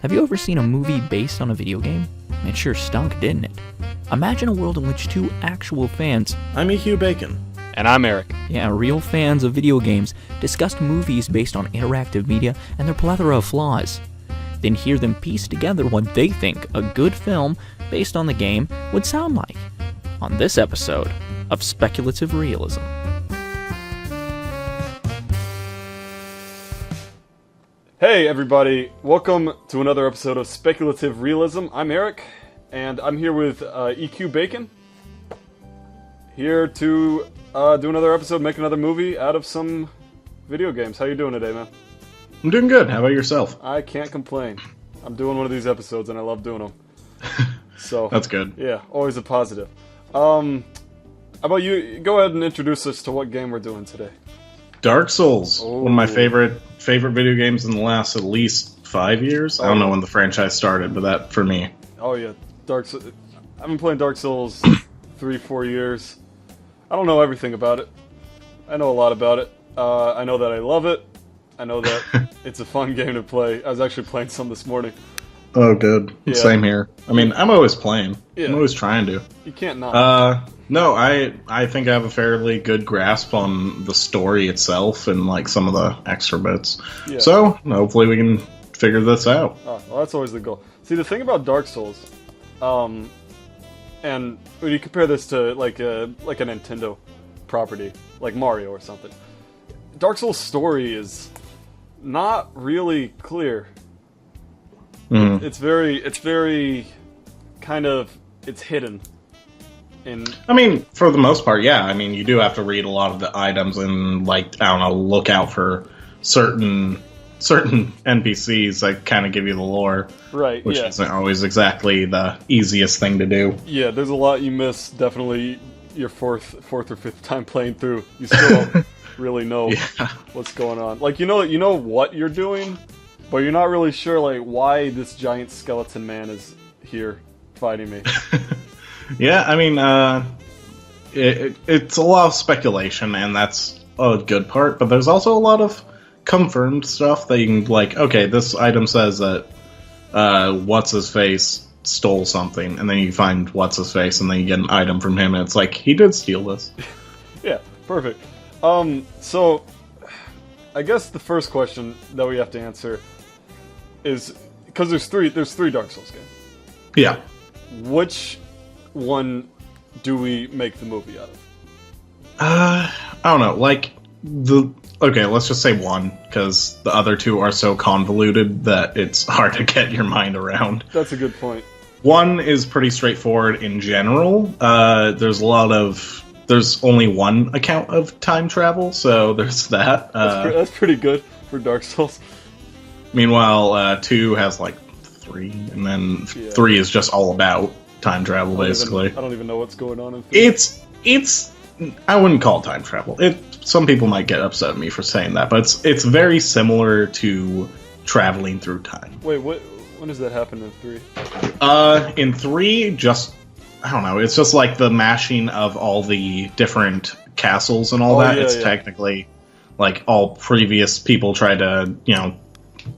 Have you ever seen a movie based on a video game? It sure stunk, didn't it? Imagine a world in which two actual fans, I'm E.Q. Bacon. And I'm Eric. yeah, real fans of video games, discussed movies based on interactive media and their plethora of flaws. Then hear them piece together what they think a good film based on the game would sound like. On this episode of Speculative Realism. Hey everybody, welcome to another episode of Speculative Realism. I'm Eric, and I'm here with EQ Bacon. Here to do another episode, make another movie out of some video games. How you doing today, man? I'm doing good. How about yourself? I can't complain. I'm doing one of these episodes and I love doing them. So That's good. Yeah, always a positive. How about you? Go ahead and introduce us to what game we're doing today. Dark Souls, Oh. one of my favorite video games in the last at least 5 years. I don't know when the franchise started, but that for me. Oh yeah, I've been playing Dark Souls 3-4 years. I don't know everything about it. I know a lot about it. I know that I love it. I know that it's a fun game to play. I was actually playing some this morning. Oh, good. Yeah. Same here. I mean, I'm always playing. Yeah. I'm always trying to. You can't not. No, I think I have a fairly good grasp on the story itself and like some of the extra bits. Yeah. So hopefully we can figure this out. Oh, well, that's always the goal. See, the thing about Dark Souls, and when you compare this to like a Nintendo property, like Mario or something, Dark Souls' story is not really clear. Mm. It's very kind of, it's hidden. I mean, for the most part, yeah. I mean, you do have to read a lot of the items and, like, I don't know, look out for certain NPCs that kind of give you the lore. Right, Which yeah. isn't always exactly the easiest thing to do. Yeah, there's a lot you miss, definitely your fourth or fifth time playing through. You still don't really know what's going on. Like, you know what you're doing, but you're not really sure, like, why this giant skeleton man is here fighting me. Yeah, I mean, it's a lot of speculation, and that's a good part, but there's also a lot of confirmed stuff that you can, like, okay, this item says that What's-His-Face stole something, and then you find What's-His-Face, and then you get an item from him, and it's like, he did steal this. Yeah, perfect. So, I guess the first question that we have to answer is, because there's three Dark Souls games. Yeah. Which one do we make the movie out of? I don't know, like, okay, let's just say one, because the other two are so convoluted that it's hard to get your mind around. That's a good point. One is pretty straightforward in general. There's only one account of time travel, so there's that. That's pretty good for Dark Souls. Meanwhile, 2 has like 3, and then 3 is just all about time travel, basically. I don't even know what's going on in 3. It's I wouldn't call it time travel. Some people might get upset at me for saying that, but it's very similar to traveling through time. Wait, when does that happen in 3? In 3, I don't know, it's just like the mashing of all the different castles and all that. Yeah, it's technically like all previous people tried to,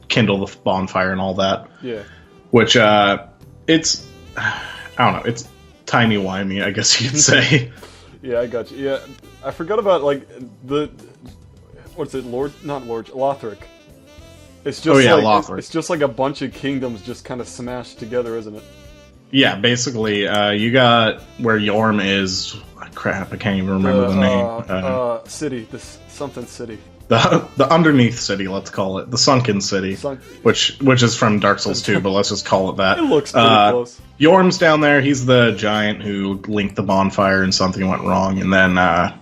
kindle the bonfire and all that. Yeah. Which, it's, I don't know, it's timey-wimey, I guess you could say. Yeah, I got you. Yeah, I forgot about, like, what's it, Lothric. It's just Lothric. It's just like a bunch of kingdoms just kind of smashed together, isn't it? Yeah, basically, you got where Yorm is. Crap, I can't even remember the name. City, something city. The underneath city, let's call it the sunken city, which is from Dark Souls 2, but let's just call it that. It looks pretty close. Yorm's down there. He's the giant who linked the bonfire, and something went wrong. And then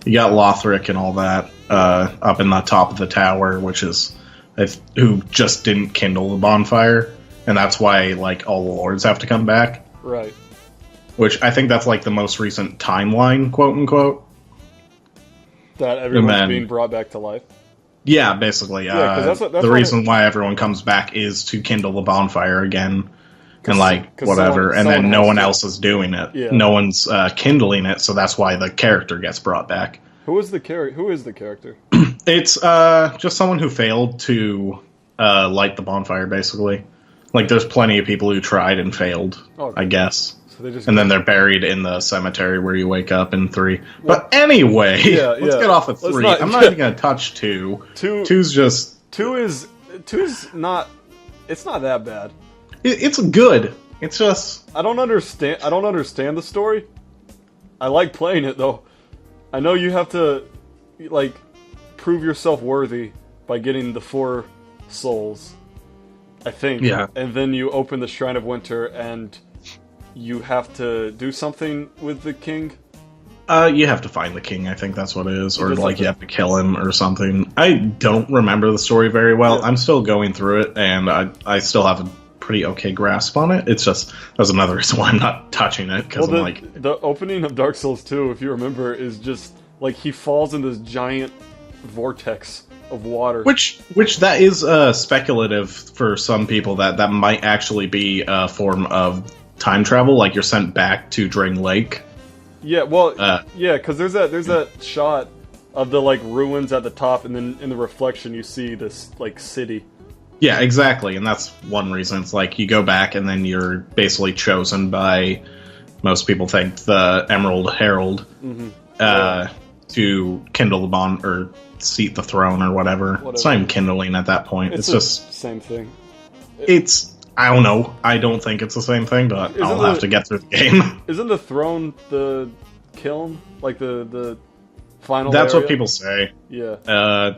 you got Lothric and all that up in the top of the tower, who just didn't kindle the bonfire, and that's why like all the lords have to come back. Right. Which I think that's like the most recent timeline, quote unquote. That everyone's being brought back to life. Yeah, basically. Yeah, that's the reason why everyone comes back is to kindle the bonfire again, and like whatever, and then no one else is doing it. Yeah. No one's kindling it, so that's why the character gets brought back. Who is the character? It's just someone who failed to light the bonfire, basically. Like, there's plenty of people who tried and failed, Okay. I guess. So they just And then they're buried in the cemetery where you wake up in 3. But anyway, let's get off at 3. I'm not even going to touch 2. 2's just... 2's not... It's not that bad. It's good. It's just... I don't understand the story. I like playing it, though. I know you have to, like, prove yourself worthy by getting the 4 souls, I think. Yeah. And then you open the Shrine of Winter, and you have to do something with the king. You have to find the king, I think that's what it is. Or, Just like, you have to kill him or something. I don't remember the story very well. Yeah. I'm still going through it, and I still have a pretty okay grasp on it. It's just, that's another reason why I'm not touching it, because I'm like... The opening of Dark Souls 2, if you remember, is just, like, he falls in this giant vortex of water. Which that is speculative for some people, that might actually be a form of time travel, like you're sent back to Drangleic. Yeah, well, yeah, because there's that shot of the, like, ruins at the top, and then in the reflection you see this, like, city. Yeah, exactly, and that's one reason. It's like, you go back and then you're basically chosen by, most people think, the Emerald Herald, to kindle the bond, or seat the throne, or whatever. It's not even kindling at that point. It's just... same thing. I don't know. I don't think it's the same thing, but I'll have to get through the game. Isn't the throne the kiln? Like the final That's area? what people say. Yeah.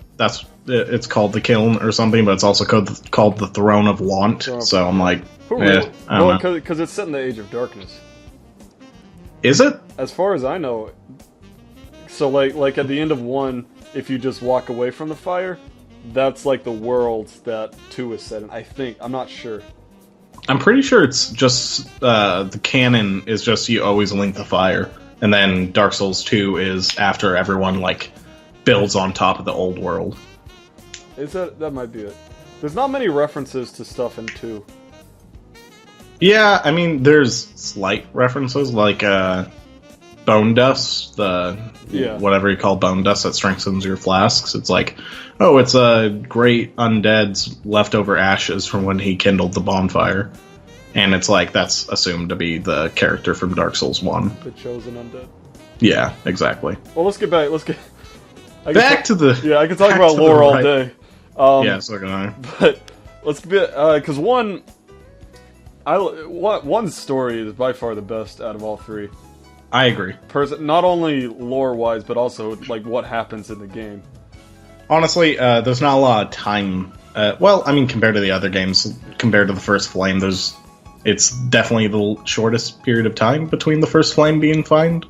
It's called the kiln or something, but it's also called the Throne of Want. So I'm like, I don't know. Because it's set in the Age of Darkness. Is it? As far as I know. So like at the end of 1, if you just walk away from the fire, that's like the world that 2 is set in. I think. I'm not sure. I'm pretty sure it's just the canon is just you always link the fire, and then Dark Souls 2 is after everyone like builds on top of the old world. That might be it. There's not many references to stuff in 2. Yeah, I mean, there's slight references, like bone dust, whatever you call bone dust that strengthens your flasks. It's like, oh, it's a great undead's leftover ashes from when he kindled the bonfire. And it's like, that's assumed to be the character from Dark Souls 1. The chosen undead. Yeah, exactly. Well, let's get back. Back to the... Yeah, I can talk about lore all day. Yeah, so can I. But let's get... Because one story is by far the best out of all 3. I agree. Not only lore-wise, but also like what happens in the game. Honestly, there's not a lot of time. Well, I mean, compared to the other games, compared to the First Flame, it's definitely the shortest period of time between the First Flame being found.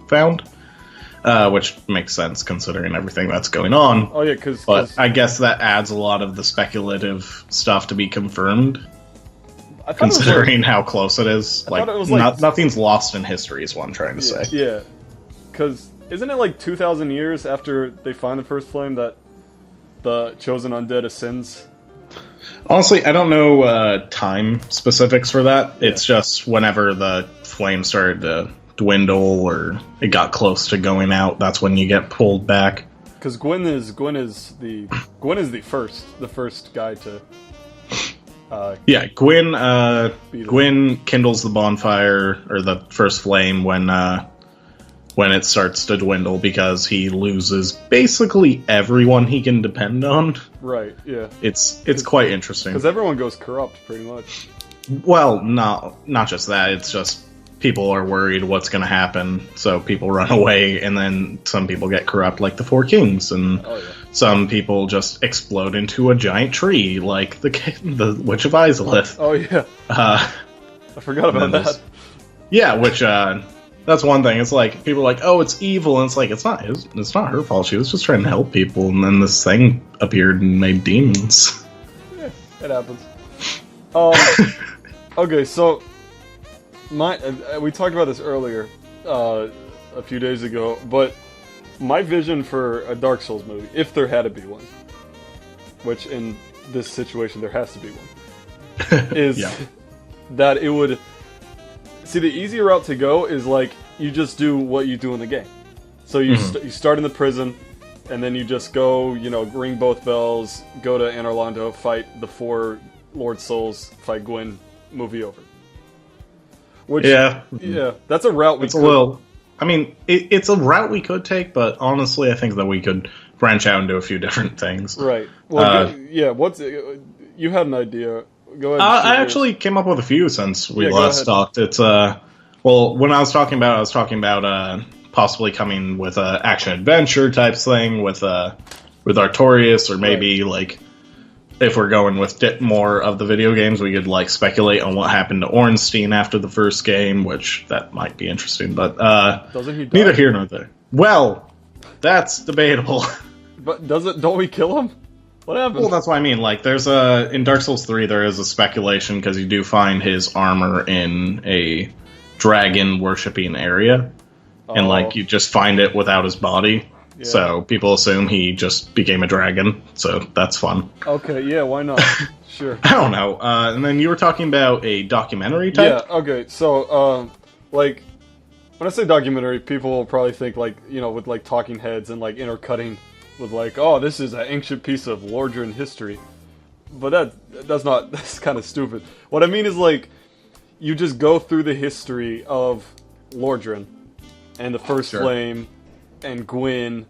Which makes sense considering everything that's going on. Oh yeah, but I guess that adds a lot of the speculative stuff to be confirmed. Considering how close it is, nothing's lost in history is what I'm trying to say. Yeah, because isn't it like 2,000 years after they find the First Flame that the chosen undead ascends? Honestly, I don't know time specifics for that. Yeah. It's just whenever the flame started to dwindle or it got close to going out, that's when you get pulled back. Because Gwyn is the first guy to. Yeah, Gwyn kindles the bonfire or the first flame when it starts to dwindle because he loses basically everyone he can depend on. Right. Yeah. It's quite interesting because everyone goes corrupt pretty much. Well, not just that. It's just people are worried what's going to happen, so people run away, and then some people get corrupt, like the Four Kings, and some people just explode into a giant tree, like the Witch of Izalith. Oh yeah, I forgot about that. Yeah, which that's one thing. It's like people are like, "Oh, it's evil," and it's like it's not her fault. She was just trying to help people, and then this thing appeared and made demons. Yeah, it happens. Okay, so. We talked about this earlier, a few days ago, but my vision for a Dark Souls movie, if there had to be one, which in this situation there has to be one, is that it would... See, the easy route to go is like, you just do what you do in the game. So you start in the prison, and then you just go, ring both bells, go to Anor Londo, fight the 4 Lord Souls, fight Gwyn, movie over. Which, yeah, that's a route we it's a little. I mean, it's a route we could take, but honestly, I think that we could branch out into a few different things. Right. Well, you had an idea. Go ahead. I actually came up with a few since we last talked. It's when I was talking about possibly coming with a action adventure type thing with Artorias, or maybe like if we're going with more of the video games, we could like speculate on what happened to Ornstein after the first game, which that might be interesting. But doesn't he die? Neither here nor there. Well, that's debatable. But don't we kill him? What happened? Well, that's what I mean. Like, there's in Dark Souls 3, there is a speculation because you do find his armor in a dragon worshipping area, and like you just find it without his body. Yeah. So people assume he just became a dragon. So that's fun. Okay, yeah, why not? Sure. I don't know. And then you were talking about a documentary type. Yeah. Okay. So, like, when I say documentary, people will probably think like with like talking heads and like intercutting with like, oh, this is an ancient piece of Lordran history. But that's kind of stupid. What I mean is like, you just go through the history of Lordran and the First Flame and Gwyn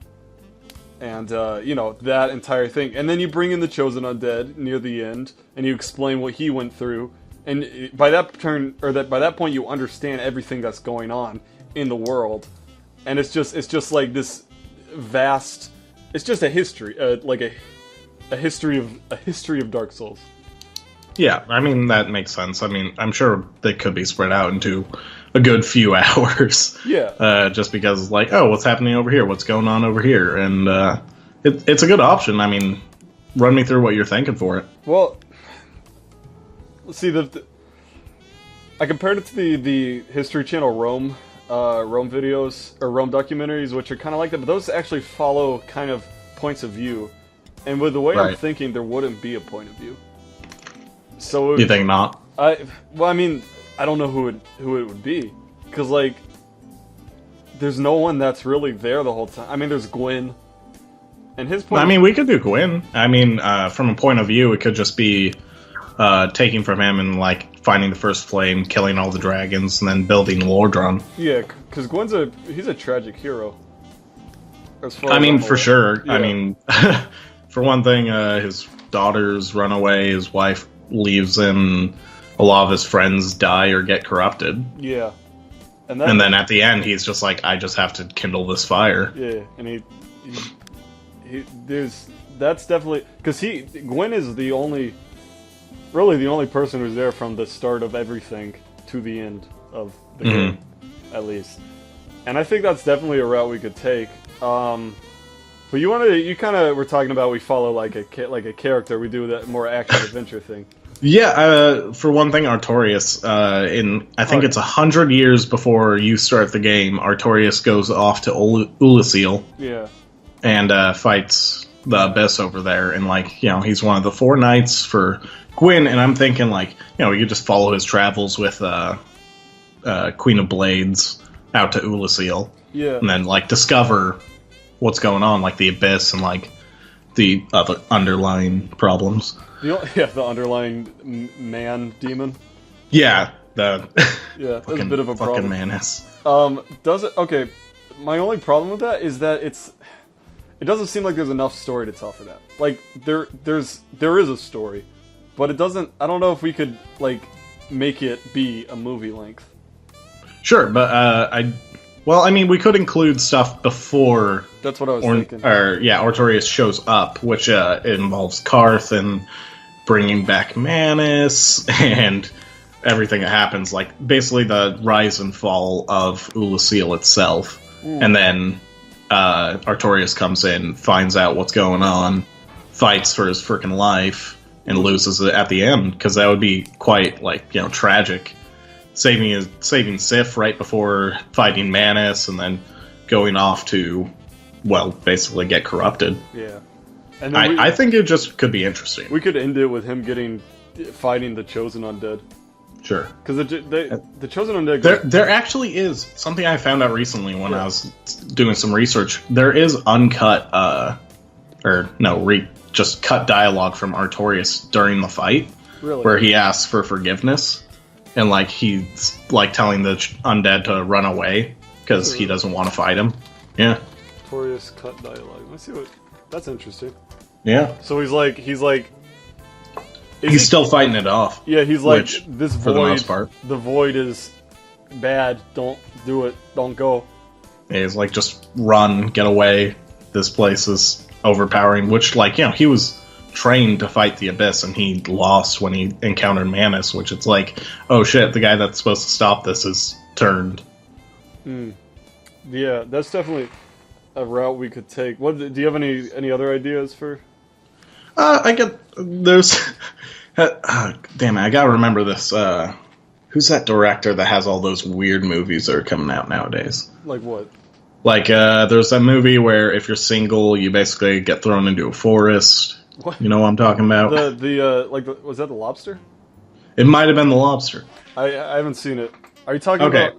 and that entire thing, and then you bring in the Chosen Undead near the end and you explain what he went through, and by that point you understand everything that's going on in the world, and it's just like this vast, it's just a history, like a history of Dark Souls. Yeah, I mean, that makes sense. I mean, I'm sure they could be spread out into a good few hours. Yeah. Just because, like, oh, what's happening over here? What's going on over here? And it's a good option. I mean, run me through what you're thinking for it. Well, let's see. I compared it to the History Channel Rome videos, or Rome documentaries, which are kind of like that, but those actually follow kind of points of view. And with the way I'm thinking, there wouldn't be a point of view. So you think not? I mean, I don't know who it would be, because like, there's no one that's really there the whole time. I mean, there's Gwyn, and his point. I mean, we could do Gwyn. I mean, from a point of view, it could just be taking from him and like finding the First Flame, killing all the dragons, and then building Lordran. Yeah, because Gwyn's he's a tragic hero. I mean, for sure. Yeah. I mean, for one thing, his daughters run away. His wife leaves him. A lot of his friends die or get corrupted. Yeah. And then at the end, he's just like, I just have to kindle this fire. Yeah, and that's definitely, because Gwyn is the only person who's there from the start of everything to the end of the game, at least. And I think that's definitely a route we could take. But you kind of were talking about we follow like a character. We do that more action adventure thing. Yeah, for one thing, Artorias, I think it's 100 years before you start the game, Artorias goes off to Ulusil. Yeah. And fights the Abyss over there, and like, he's one of the 4 knights for Gwyn, and I'm thinking like, we could just follow his travels with Queen of Blades out to Ulusil. Yeah. And then like discover what's going on, like the Abyss and like the other underlying problems. The underlying man demon. Yeah, that's a bit of a problem. Fucking Manus. Okay? My only problem with that is that it doesn't seem like there's enough story to tell for that. Like there is a story, but it doesn't. I don't know if we could like make it be a movie length. Sure, but I mean, we could include stuff before. That's what I was thinking. Artorias shows up, which involves Karth and bringing back Manus and everything that happens, like basically the rise and fall of Ulusil itself. And then Artorias comes in, finds out what's going on, fights for his freaking life, and loses it at the end, because that would be quite like tragic. Saving Sif right before fighting Manus, and then going off to, basically get corrupted. Yeah. And I think it just could be interesting. We could end it with him fighting the Chosen Undead. Sure. Because the Chosen Undead... There actually is something I found out recently when I was doing some research. There is uncut, just cut dialogue from Artorias during the fight. Really? Where he asks for forgiveness. and like he's like telling the undead to run away because he doesn't want to fight him. Yeah. Notorious cut dialogue. Let's see what. That's interesting. Yeah. So he's like. He's still fighting it off. Yeah, he's like, which, this void. For the most part. The void is bad. Don't do it. Don't go. Yeah, he's like, just run, get away. This place is overpowering. Which, like, you know, he was trained to fight the Abyss, and he lost when he encountered Manus. Which it's like, oh shit, the guy that's supposed to stop this is turned. Yeah, that's definitely a route we could take. What do you have any other ideas for? There's damn it, I gotta remember this. Who's that director that has all those weird movies that are coming out nowadays? Like what? Like there's that movie where if you're single, you basically get thrown into a forest. What? You know what I'm talking about? Was that The Lobster? It might have been The Lobster. I haven't seen it. Are you talking about?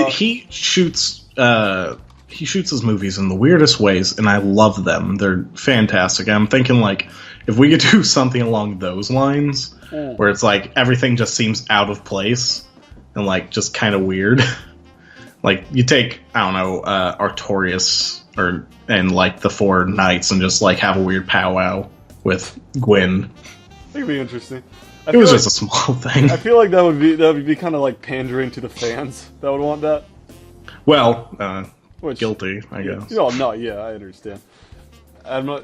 He shoots his movies in the weirdest ways, and I love them. They're fantastic. I'm thinking, like, if we could do something along those lines, where it's like everything just seems out of place and like just kind of weird. Like you take, I don't know, Artorias and like the four knights and just like have a weird powwow with Gwyn. That'd be interesting. It was just a small thing. I feel like that would be kind of like pandering to the fans that would want that. Well, guilty, I guess. No, yeah, I understand. I'm not.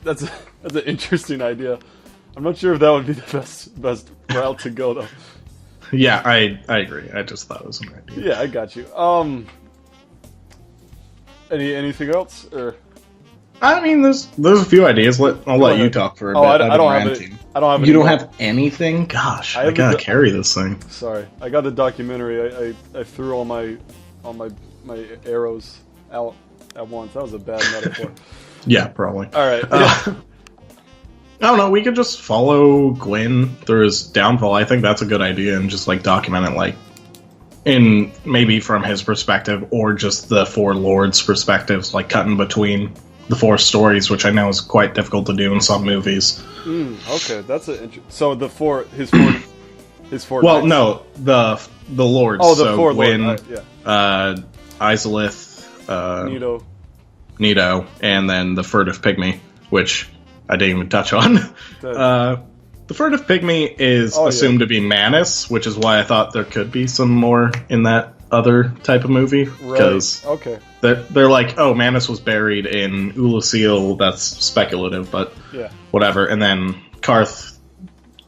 That's an interesting idea. I'm not sure if that would be the best route to go though. Yeah, I agree. I just thought it was an idea. Yeah, I got you. Anything else or? I mean, there's a few ideas. I'll let you talk for a bit. I don't have it. I don't have. You don't have anything? Gosh, I gotta carry this thing. Sorry, I got the documentary. I threw all my arrows out at once. That was a bad metaphor. Yeah, probably. All right. I don't know. We could just follow Gwyn through his downfall. I think that's a good idea, and just like document it, like in maybe from his perspective or just the four lords' perspectives, like cutting between the four stories, which I know is quite difficult to do in some movies. Okay, that's an interesting. So his four. Well, knights. No, the lords. Oh, the so four Gwyn, lords. Yeah. Isolith, Nito, and then the furtive pygmy, which I didn't even touch on. The furtive pygmy is assumed to be Manus, which is why I thought there could be some more in that other type of movie. Because they're like, oh, Manus was buried in Ulasil. That's speculative, but whatever. And then Karth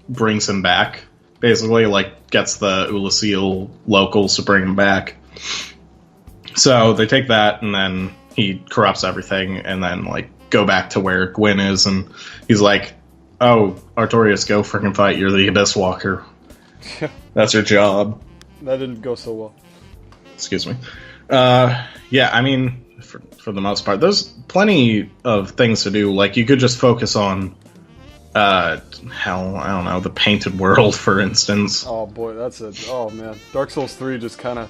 brings him back, basically, like gets the Ulasil locals to bring him back. So they take that, and then he corrupts everything, and then like go back to where Gwyn is, and he's like, oh, Artorias, go freaking fight, you're the Abyss Walker. That's your job. That didn't go so well. Excuse me. Yeah, I mean, for the most part, there's plenty of things to do. Like, you could just focus on, I don't know, the Painted World, for instance. Oh boy, oh man. Dark Souls 3 just kind of,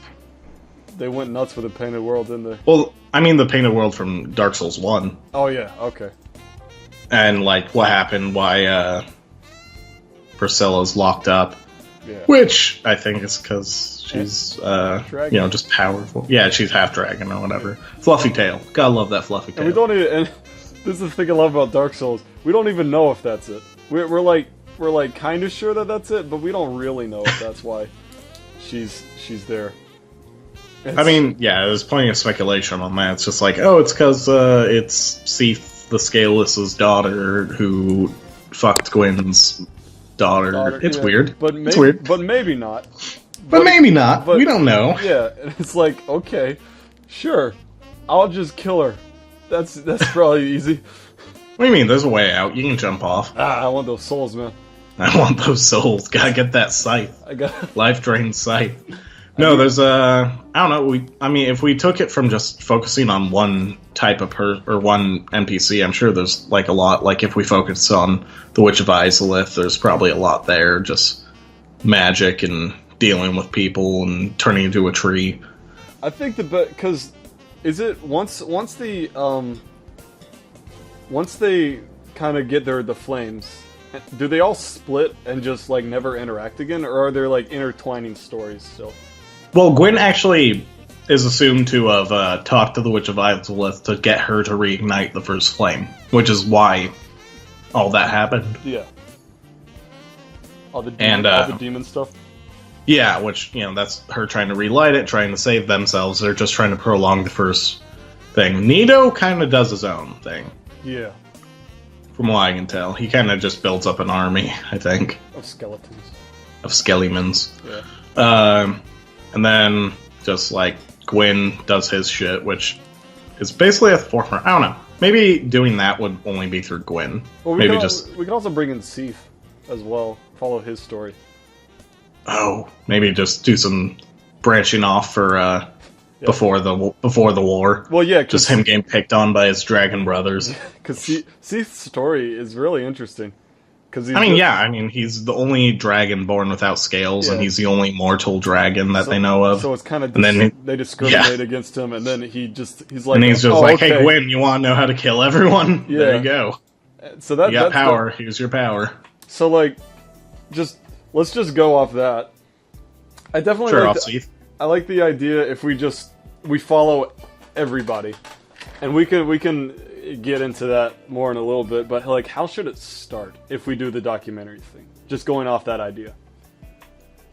they went nuts with the Painted World, didn't they? Well, I mean the Painted World from Dark Souls 1. Oh yeah, okay. And, like, what happened, why Priscilla's locked up. Yeah. Which I think is because she's, just powerful. Yeah, she's half dragon or whatever. Fluffy tail. Gotta love that fluffy tail. And we don't even, and this is the thing I love about Dark Souls, we don't even know if that's it. We're like kind of sure that that's it, but we don't really know if that's why she's there. I mean, yeah, there's plenty of speculation on that. It's just like, oh, it's because it's Seath the Scaleless's daughter who fucked Gwyn's daughter. It's weird. It's weird. But maybe not. But maybe not. We don't know. Yeah, and it's like, okay, sure, I'll just kill her. That's probably easy. What do you mean? There's a way out. You can jump off. I want those souls, man. I want those souls. Gotta get that scythe. Life drain scythe. No, there's I don't know. If we took it from just focusing on one type of or one NPC, I'm sure there's like a lot. Like if we focus on the Witch of Isolith, there's probably a lot there. Just magic and dealing with people and turning into a tree. I think because is it once they kind of get the flames, Do they all split and just like never interact again, or are there like intertwining stories still? Well, Gwyn actually is assumed to have talked to the Witch of Izalith to get her to reignite the first flame, which is why all that happened. Yeah. All the demon stuff. Yeah, which, that's her trying to relight it, trying to save themselves. They're just trying to prolong the first thing. Nito kind of does his own thing. Yeah. From what I can tell. He kind of just builds up an army, I think. Of skeletons. Of skellimans. Yeah. And then, just like, Gwyn does his shit, which is basically at the forefront. I don't know. Maybe doing that would only be through Gwyn. Well, we could also bring in Seath as well. Follow his story. Oh, maybe just do some branching off for before the war. Well, yeah, just him getting picked on by his dragon brothers. Because Seath's story is really interesting. He's the only dragon born without scales, and he's the only mortal dragon that they know of. So it's kind of they discriminate against him, and then he's like, and he's just like, "Hey, Gwyn, you want to know how to kill everyone? Yeah. There you go. So that you got power. Here's your power." So let's just go off that. I definitely I like the idea if we follow everybody, and we can get into that more in a little bit. But like, how should it start if we do the documentary thing? Just going off that idea.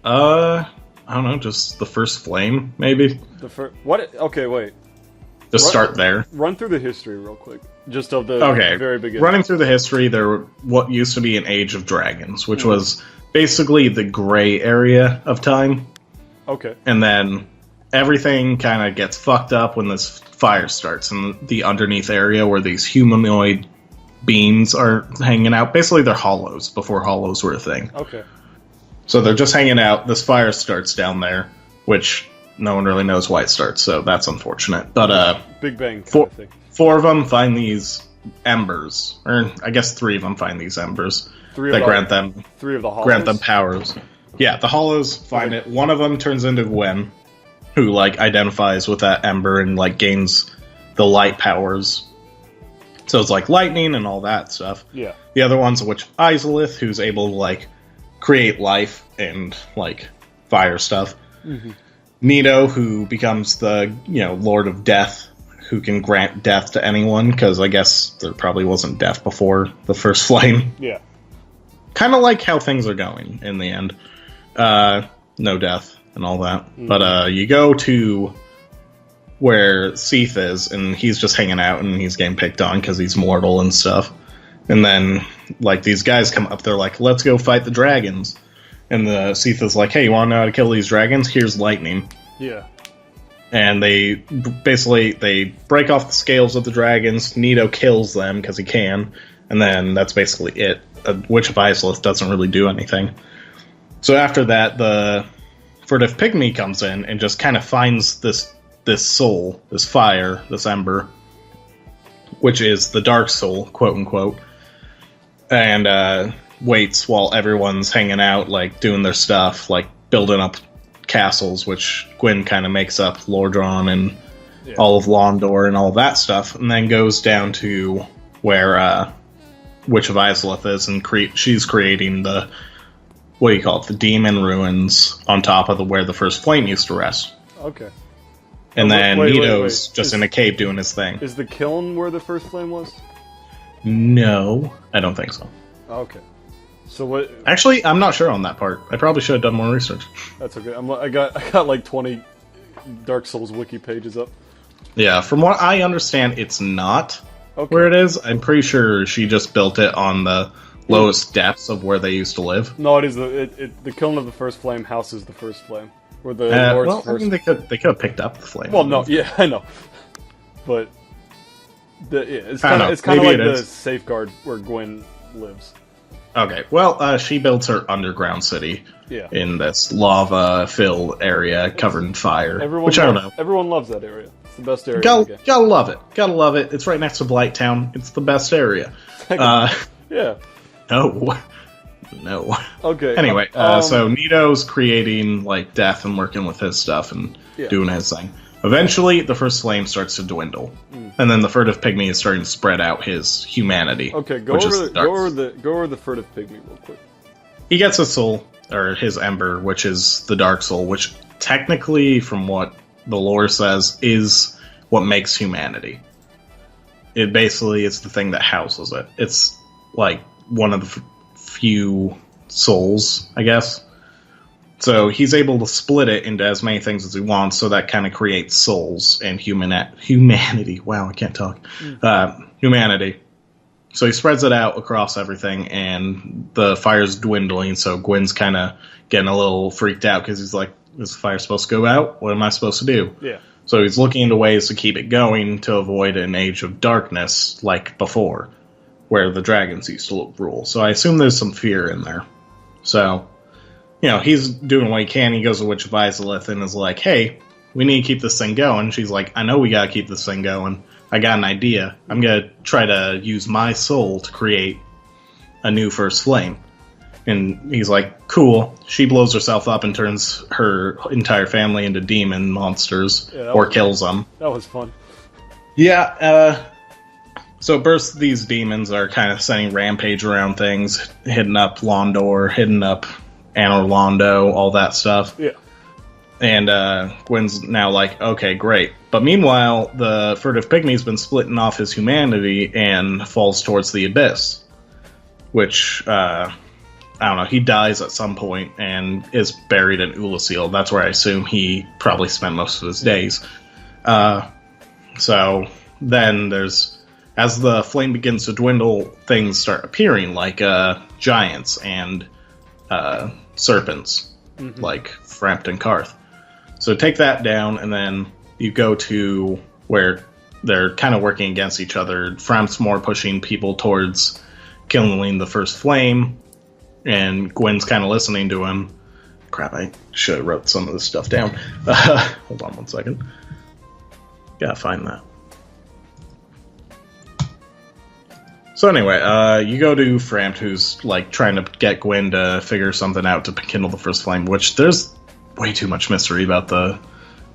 I don't know. Just the first flame, maybe. What? Okay, wait. Just start there. Run through the history real quick, just of the very beginning. Running through the history, there were what used to be an Age of Dragons, which was basically the gray area of time. Okay. And then everything kind of gets fucked up when this fire starts in the underneath area where these humanoid beings are hanging out. Basically, they're hollows before hollows were a thing. Okay. So they're just hanging out. This fire starts down there, which no one really knows why it starts, so that's unfortunate. But Big Bang kind of thing. 4 of them find these embers, or I guess 3 of them find these embers grant them 3 of the hollows. Grant them powers. Yeah, the hollows find it. One of them turns into Gwyn, who identifies with that ember and gains the light powers. So it's like lightning and all that stuff. Yeah. The other one's a Witch of Izalith, who's able to create life and fire stuff. Mm-hmm. Nito, who becomes the Lord of Death, who can grant death to anyone, because I guess there probably wasn't death before the first flame. Yeah. Kind of like how things are going in the end. No death and all that. Mm-hmm. But you go to where Seath is, and he's just hanging out, and he's getting picked on because he's mortal and stuff. And then, these guys come up, they're like, let's go fight the dragons. And the Seath is like, hey, you want to know how to kill these dragons? Here's lightning. Yeah. And they break off the scales of the dragons. Nito kills them because he can. And then that's basically it. A Witch of Izalith doesn't really do anything. So after that, the furtive pygmy comes in and just kind of finds this soul, this fire, this ember, which is the dark soul, quote unquote, and waits while everyone's hanging out, doing their stuff, building up castles, which Gwyn kind of makes up Lordran and all of Londor and all that stuff, and then goes down to where Witch of Izalith is, and she's creating the, what do you call it, the demon ruins on top of where the first flame used to rest. Okay. And then Nito's just in a cave doing his thing. Is the kiln where the first flame was? No, I don't think so. Okay. So what? Actually, I'm not sure on that part. I probably should have done more research. That's okay. I got 20 Dark Souls wiki pages up. Yeah, from what I understand, it's not where it is. I'm pretty sure she just built it on the lowest depths of where they used to live. No, it is the kiln of the first flame houses the first flame. Where the Lord's first... I mean, they could have picked up the flame. Well, no, yeah, I know, but it's kind of like the safeguard where Gwyn lives. Okay, well, she builds her underground city in this lava-filled area covered in fire, I don't know. Everyone loves that area. It's the best area. Gotta love it. Gotta love it. It's right next to Blighttown. It's the best area. Yeah. No. Okay. Anyway, so Nito's creating death and working with his stuff and doing his thing. Eventually, the first flame starts to dwindle, and then the furtive pygmy is starting to spread out his humanity. Okay, go over the furtive pygmy real quick. He gets a soul, or his ember, which is the dark soul, which technically, from what the lore says, is what makes humanity. It basically is the thing that houses it. It's like one of the few souls, I guess. So he's able to split it into as many things as he wants, so that kind of creates souls and humanity. Wow, I can't talk. Humanity. So he spreads it out across everything, and the fire's dwindling, so Gwyn's kind of getting a little freaked out, because he's like, is the fire supposed to go out? What am I supposed to do? Yeah. So he's looking into ways to keep it going to avoid an age of darkness like before, where the dragons used to rule. So I assume there's some fear in there. So, he's doing what he can. He goes to Witch of Izalith and is like, hey, we need to keep this thing going. She's like, I know we gotta keep this thing going. I got an idea. I'm gonna try to use my soul to create a new first flame. And he's like, cool. She blows herself up and turns her entire family into demon monsters, or kills them. That was fun. Yeah, so first these demons are kind of sending rampage around things, hitting up Londor, hitting up Anor Londo, all that stuff. Yeah. And Gwyn's now like, okay, great. But meanwhile, the furtive pygmy's been splitting off his humanity and falls towards the abyss. Which, I don't know, he dies at some point and is buried in Ulasil. That's where I assume he probably spent most of his days. So then as the flame begins to dwindle, things start appearing, like giants and serpents, like Frampt and Karth. So take that down, and then you go to where they're kind of working against each other. Frampt's more pushing people towards killing the first flame, and Gwyn's kind of listening to him. Crap, I should have wrote some of this stuff down. Hold on one second. Gotta find that. So anyway, you go to Frampt, who's like trying to get Gwyn to figure something out to kindle the first flame, which there's way too much mystery about the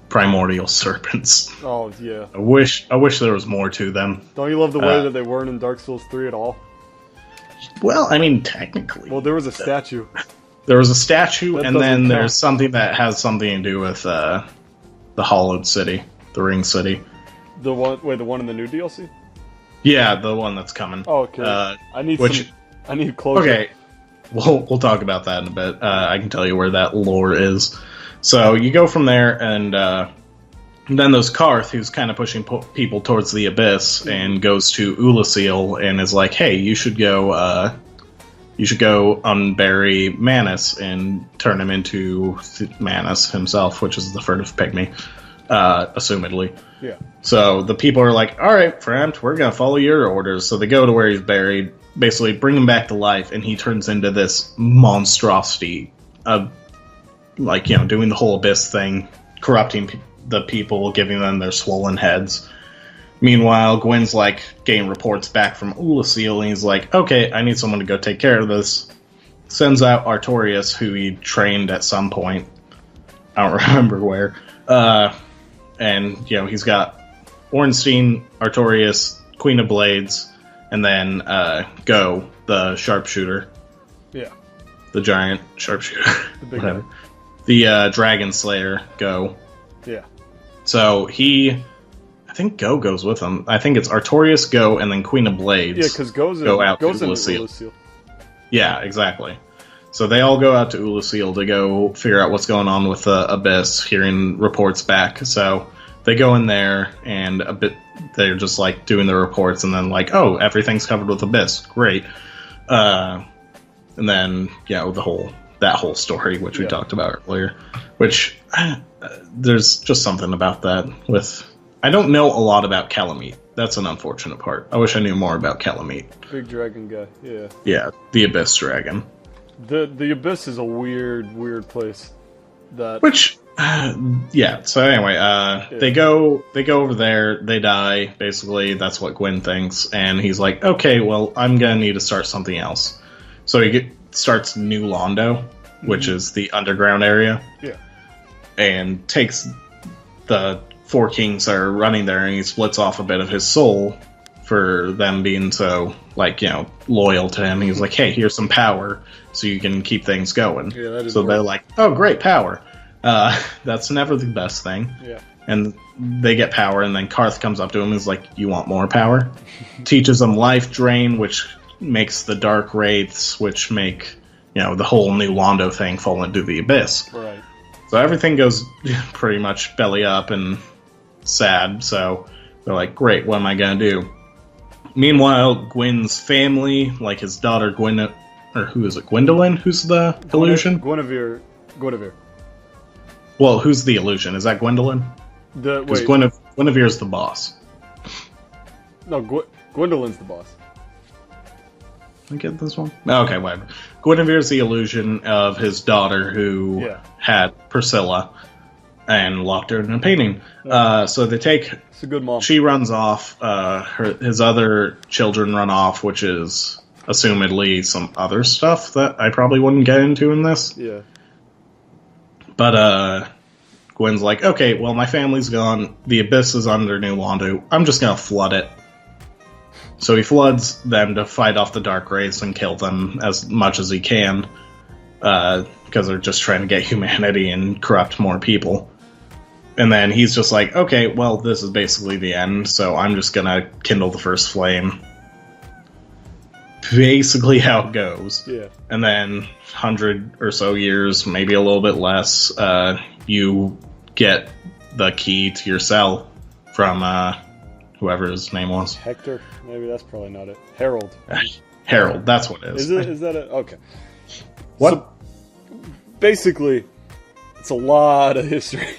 primordial serpents. Oh, yeah. I wish there was more to them. Don't you love the way that they weren't in Dark Souls 3 at all? Well, I mean, technically. Well, there was a statue. There was a statue, and then count. there's something that has something to do with the Hollowed City, the Ring City. The one in the new DLC? Yeah, the one that's coming. Oh, okay. I need closure. Okay, we'll talk about that in a bit. I can tell you where that lore is. So you go from there, and then there's Karth, who's kind of pushing people towards the abyss, and goes to Ulasil and is like, "Hey, you should go unbury Manus and turn him into Manus himself, which is the furtive pygmy, assumedly." Yeah. So the people are like, "All right, Frampt, we're gonna follow your orders." So they go to where he's buried, basically bring him back to life, and he turns into this monstrosity of, doing the whole abyss thing, corrupting the people, giving them their swollen heads. Meanwhile, Gwyn's getting reports back from Ulasil, and he's like, okay, I need someone to go take care of this. Sends out Artorias, who he trained at some point. I don't remember where. And, he's got Ornstein, Artorias, Queen of Blades, and then Go, the sharpshooter. Yeah. The giant sharpshooter. The big Whatever. The Dragon Slayer, Go. Yeah. So I think Go goes with him. I think it's Artorias, Go, and then Queen of Blades. Yeah, because goes into Ulasil. Yeah, exactly. So they all go out to Ulasil to go figure out what's going on with the Abyss, hearing reports back. So they go in there, and they're just doing the reports, and then oh, everything's covered with Abyss. Great. And then that whole story, which we talked about earlier, which there's just something about that with. I don't know a lot about Calamite. That's an unfortunate part. I wish I knew more about Calamite. Big dragon guy, yeah. Yeah, the Abyss Dragon. The Abyss is a weird place. Which, yeah. So anyway, they go over there. They die. Basically, that's what Gwyn thinks, and he's like, "Okay, well, I'm gonna need to start something else." So he starts New Londo, which is the underground area. Yeah. And takes the four kings are running there, and he splits off a bit of his soul for them being so, like, loyal to him. He's like, hey, here's some power so you can keep things going. Yeah, that is so they're like, oh, great, power. That's never the best thing. Yeah. And they get power, and then Karth comes up to him and is like, you want more power? Teaches them life drain, which makes the dark wraiths, which make, the whole new Londo thing fall into the abyss. Right. So everything goes pretty much belly up and sad, so they're like, great, what am I gonna do? Meanwhile, Gwyn's family, like his daughter Gwyn, or who is it, Gwendolyn? Who's the illusion? Guinevere. Well, who's the illusion? Is that Gwendolyn? Because Guinevere's the boss. No, Gwendolyn's the boss. I get this one? Okay, whatever. Guinevere's the illusion of his daughter who had Priscilla and locked her in a painting. So they take... It's a good mom. She runs off. His other children run off, which is assumedly some other stuff that I probably wouldn't get into in this. Yeah. But Gwen's like, okay, well, my family's gone. The abyss is under New Londo. I'm just going to flood it. So he floods them to fight off the dark wraiths and kill them as much as he can. Because they're just trying to get humanity and corrupt more people. And then he's just like, okay, well, this is basically the end, so I'm just gonna kindle the first flame. Basically how it goes. Yeah. And then 100 or so years, maybe a little bit less, you get the key to your cell from whoever his name was. Hector? Maybe that's probably not it. Harold. Harold, that's what it is. Is it? Is that it? Okay. What? So, basically, it's a lot of history.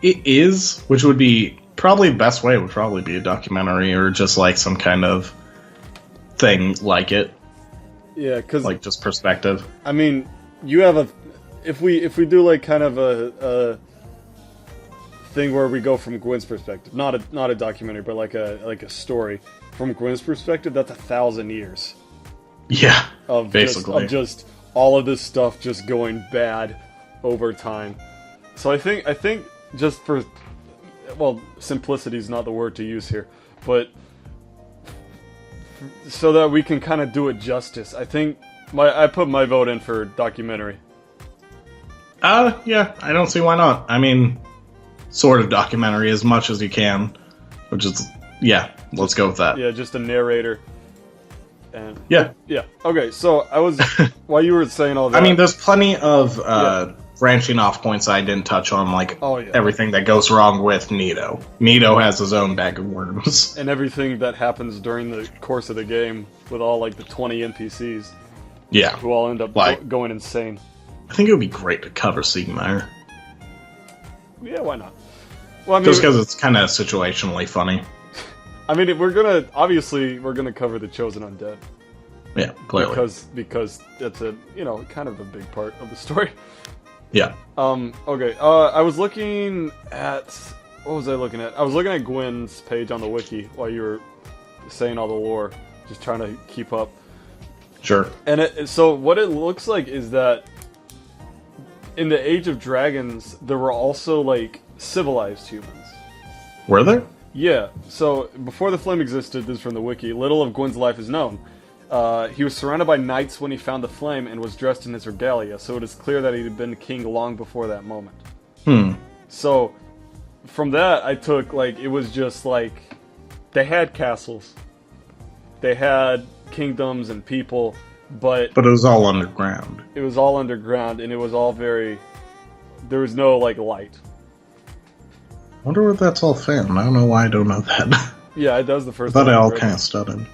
It is, which would be probably the best way would probably be a documentary or just like some kind of thing like it. Yeah, because like just perspective. I mean, you have a if we do like kind of a thing where we go from Gwyn's perspective, not a documentary, but like a story from Gwyn's perspective. That's 1,000 years. Yeah, of basically just all of this stuff just going bad over time. So I think just for, well, simplicity is not the word to use here, but so that we can kind of do it justice, I think I put my vote in for documentary. Yeah, I don't see why not. I mean, sort of documentary as much as you can, which is, yeah, let's go with that. Yeah, just a narrator. And yeah. Okay, so I was, while you were saying all that, I mean, there's plenty of branching off points I didn't touch on, like everything that goes wrong with Nito. Nito has his own bag of worms. And everything that happens during the course of the game with all, like, the 20 NPCs. Yeah. Who all end up going insane. I think it would be great to cover Siegmeyer. Yeah, why not? Well, I mean, just because it's kind of situationally funny. I mean, we're gonna cover the Chosen Undead. Yeah, clearly. Because that's a, kind of a big part of the story. Yeah. Okay. I was looking at... What was I looking at? I was looking at Gwyn's page on the wiki while you were saying all the lore. Just trying to keep up. Sure. And so what it looks like is that in the Age of Dragons, there were also, like, civilized humans. Were there? Yeah. So, before the Flame existed, this is from the wiki, little of Gwyn's life is known. He was surrounded by knights when he found the flame and was dressed in his regalia, so it is clear that he had been king long before that moment. So, from that, I took, like, it was just, like, they had castles. They had kingdoms and people, but it was all underground. It was all underground, and it was all very... There was no, like, light. I wonder where that's all found. I don't know why I don't know that. Yeah, that was the first I thought it all kind of studied.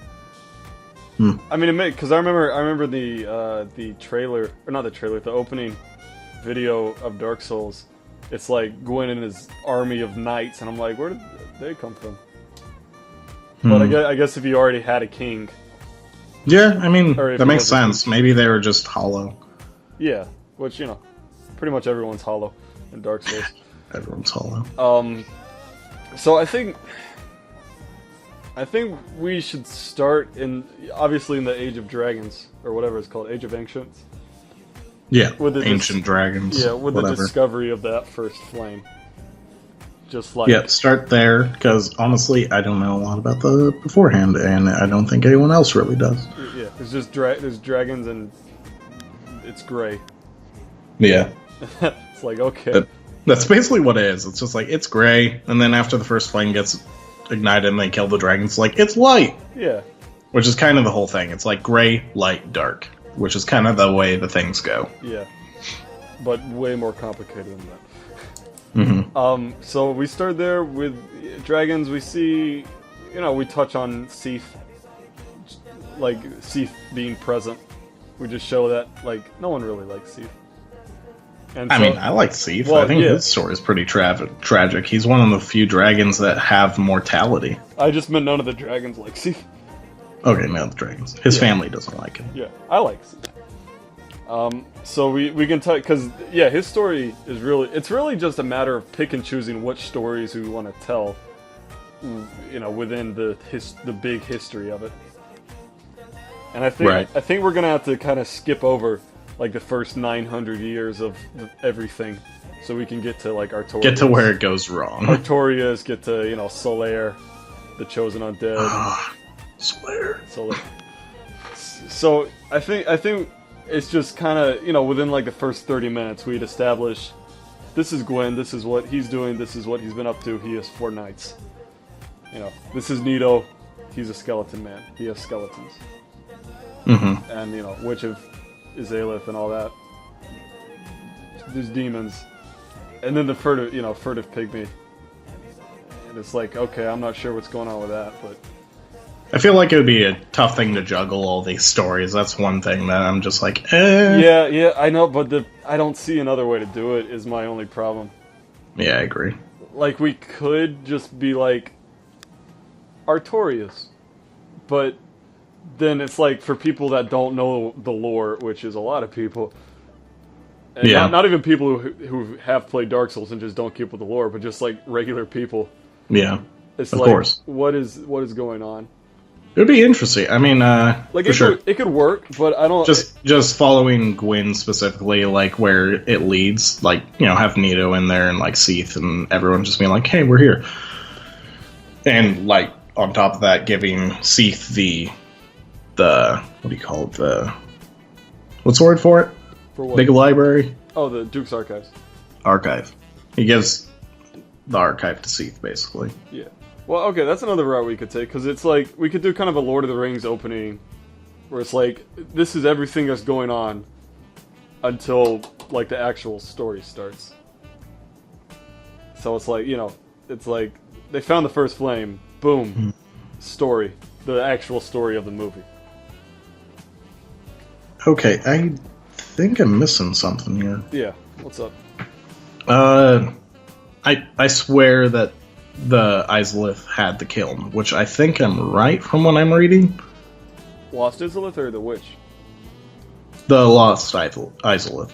I mean, because I remember the trailer, or not the trailer, the opening video of Dark Souls. It's like Gwyn and his army of knights, and I'm like, where did they come from? But I guess if you already had a king. Yeah, I mean, that makes sense. Maybe they were just hollow. Yeah, which, pretty much everyone's hollow in Dark Souls. Everyone's hollow. So I think we should start obviously in the Age of Dragons, or whatever it's called, Age of Ancients. Yeah, with the Ancient Dragons. Yeah, with the discovery of that first flame. Just like Yeah, start there, because honestly, I don't know a lot about the beforehand, and I don't think anyone else really does. yeah, there's just there's dragons and it's gray. Yeah. It's like, okay. That's basically what it is. It's just like, it's gray, and then after the first flame gets ignited and they kill the dragons, it's like, it's light! Yeah. Which is kind of the whole thing. It's like gray, light, dark. Which is kind of the way the things go. Yeah. But way more complicated than that. So we start there with dragons. We see, we touch on Seath, like Seath being present. We just show that, like, no one really likes Seath. And I mean, I like Seath. Well, I think yeah. his story is pretty tragic. He's one of the few dragons that have mortality. I just meant none of the dragons like Seath. Okay, no, the dragons. His family doesn't like him. Yeah, I like Seath. So we can talk, because, yeah, his story is it's really just a matter of pick and choosing which stories we want to tell, within the big history of it. And I think we're gonna have to kind of skip over, like, the first 900 years of everything, so we can get to, like, Artorias. Get to where it goes wrong. Artorias, get to, Solaire, the Chosen Undead. Solaire. So, I think it's just kind of, within, like, the first 30 minutes, we'd establish, this is Gwyn, this is what he's doing, this is what he's been up to, he has 4 knights. This is Nito, he's a skeleton man, he has skeletons. And, Witch of Izalith and all that. There's demons. And then the furtive pygmy. And it's like, okay, I'm not sure what's going on with that, but... I feel like it would be a tough thing to juggle all these stories. That's one thing that I'm just like, eh. Yeah, I know, but I don't see another way to do it, is my only problem. Yeah, I agree. Like, we could just be like, Artorias. But then it's like, for people that don't know the lore, which is a lot of people, and not even people who have played Dark Souls and just don't keep with the lore, but just like regular people. Yeah, it's of like, course. What is going on? It would be interesting. I mean, like, it could work, but I don't... Just following Gwyn specifically, like, where it leads, like, have Nito in there and, like, Seath and everyone just being like, hey, we're here. And, like, on top of that, giving Seath the what do you call it? What's the word for it? For what? Big library? Oh, the Duke's Archives. Archive. He gives the archive to Seath, basically. Yeah. Well, okay, that's another route we could take, because it's like, we could do kind of a Lord of the Rings opening, where it's like, this is everything that's going on until, like, the actual story starts. So it's like, it's like, they found the first flame, boom, story, the actual story of the movie. Okay, I think I'm missing something here. Yeah, what's up? I swear that the Izalith had the kiln, which I think I'm right from what I'm reading. Lost Izalith or the Witch? The Lost Izalith.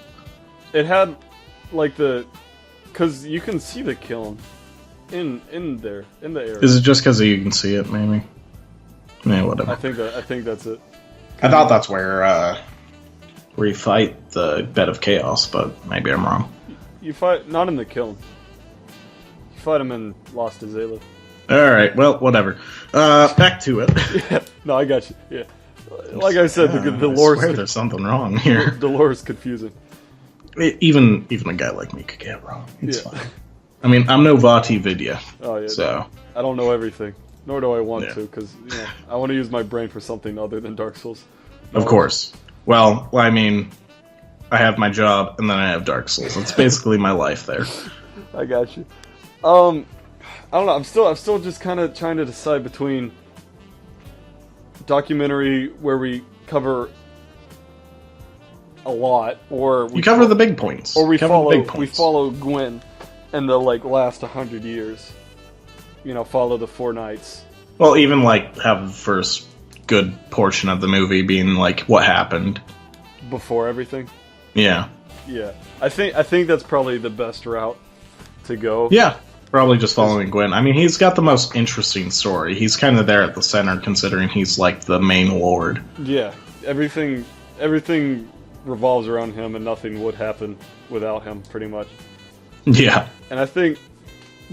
It had, like, because you can see the kiln in there, in the area. Is it just because you can see it, maybe? Yeah, whatever. I think that's it. I thought that's where you fight the Bed of Chaos, but maybe I'm wrong. You fight, not in the kiln. You fight him in Lost Izalith. Alright, well, whatever. Back to it. Yeah, no, I got you. Yeah. Like I said, the lore... I swear there's something wrong here. The lore is confusing. Even a guy like me could get it wrong. It's fine. I mean, I'm no Vati Vidya. Oh, yeah. So. I don't know everything. Nor do I want to, because, I want to use my brain for something other than Dark Souls. Of course. Well, I mean, I have my job, and then I have Dark Souls. It's basically my life there. I got you. I don't know. I'm still just kind of trying to decide between documentary where we cover a lot, or we cover the big points, or we follow Gwyn in the last 100 years. Follow the 4 knights. Well, even have the first good portion of the movie being what happened before everything. Yeah. Yeah. I think that's probably the best route to go. Yeah. Probably just following Gwyn. I mean, he's got the most interesting story. He's kind of there at the center, considering he's the main lord. Yeah. Everything revolves around him, and nothing would happen without him, pretty much. Yeah. And I think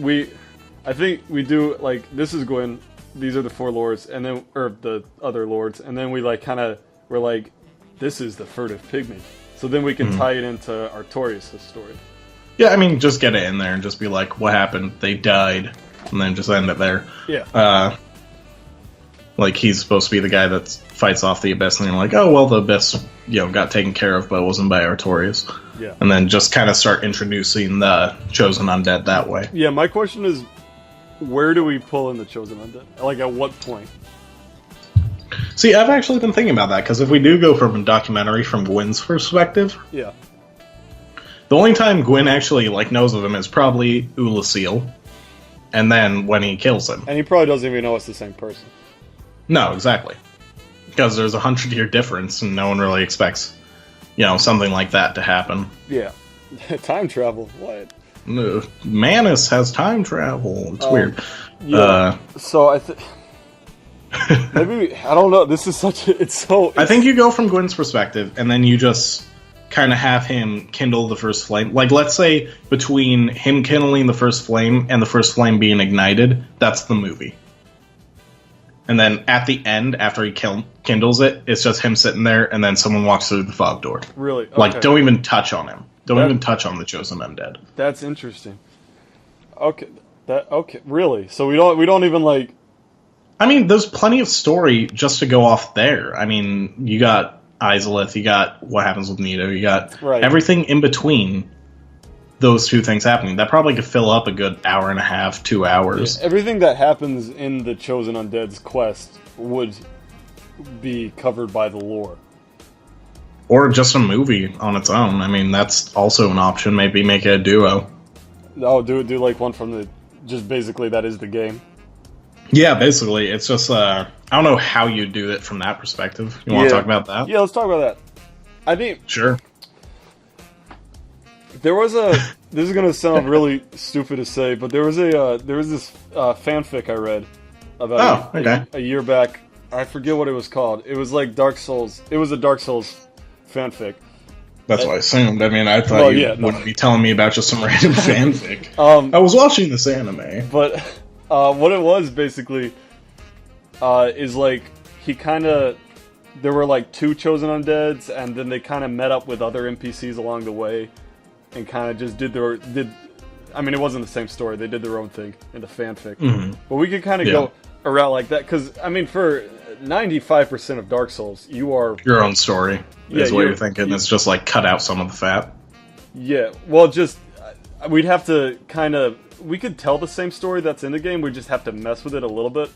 I think we do, like, this is Gwyn, these are the 4 lords, and then, or the other lords, and then we, like, we're like, this is the furtive pygmy. So then we can tie it into Artorias' story. Yeah, I mean, just get it in there and just be like, what happened? They died. And then just end it there. Yeah. Like, he's supposed to be the guy that fights off the Abyss, and you're like, oh, well, the Abyss, got taken care of, but it wasn't by Artorias. Yeah. And then just kind of start introducing the Chosen Undead that way. Yeah, my question is, where do we pull in the Chosen Undead? Like, at what point? See, I've actually been thinking about that, because if we do go from a documentary from Gwyn's perspective... Yeah. The only time Gwyn actually, like, knows of him is probably Ulasil, and then when he kills him. And he probably doesn't even know it's the same person. No, exactly. Because there's a 100-year difference, and no one really expects, something like that to happen. Yeah. Time travel, what? No, Manus has time travel. It's weird. Yeah. So I think... Maybe, I don't know, this is such a... I think you go from Gwyn's perspective, and then you just kind of have him kindle the first flame. Like, let's say between him kindling the first flame and the first flame being ignited, that's the movie. And then at the end, after he kindles it, it's just him sitting there, and then someone walks through the fog door. Really? Okay. Like, don't even touch on him. Don't even touch on the Chosen Undead. That's interesting. Okay. Really? So we don't even, like... I mean, there's plenty of story just to go off there. I mean, you got Izalith, you got what happens with Nito, you got everything in between those two things happening. That probably could fill up a good hour and a half, 2 hours. Yeah, everything that happens in the Chosen Undead's quest would be covered by the lore. Or just a movie on its own. I mean, that's also an option. Maybe make it a duo. Oh, do like one from the... Just basically that is the game. Yeah, basically. It's just, I don't know how you do it from that perspective. You want to talk about that? Yeah, let's talk about that. I think... Sure. There was a... This is gonna sound really stupid to say, but there was this fanfic I read about a year back. I forget what it was called. It was like Dark Souls. It was a Dark Souls fanfic. That's what I assumed. I mean, I thought wouldn't be telling me about just some random fanfic. I was watching this anime. But what it was, basically, is like, he kind of... There were like 2 Chosen Undeads, and then they kind of met up with other NPCs along the way, and kind of just I mean, it wasn't the same story. They did their own thing in the fanfic. Mm-hmm. But we could kind of go around like that, because, I mean, for 95% of Dark Souls, you are... Your own story is what you're thinking. It's just like cut out some of the fat. Yeah, well, just... We'd have to kind of... We could tell the same story that's in the game, we just have to mess with it a little bit.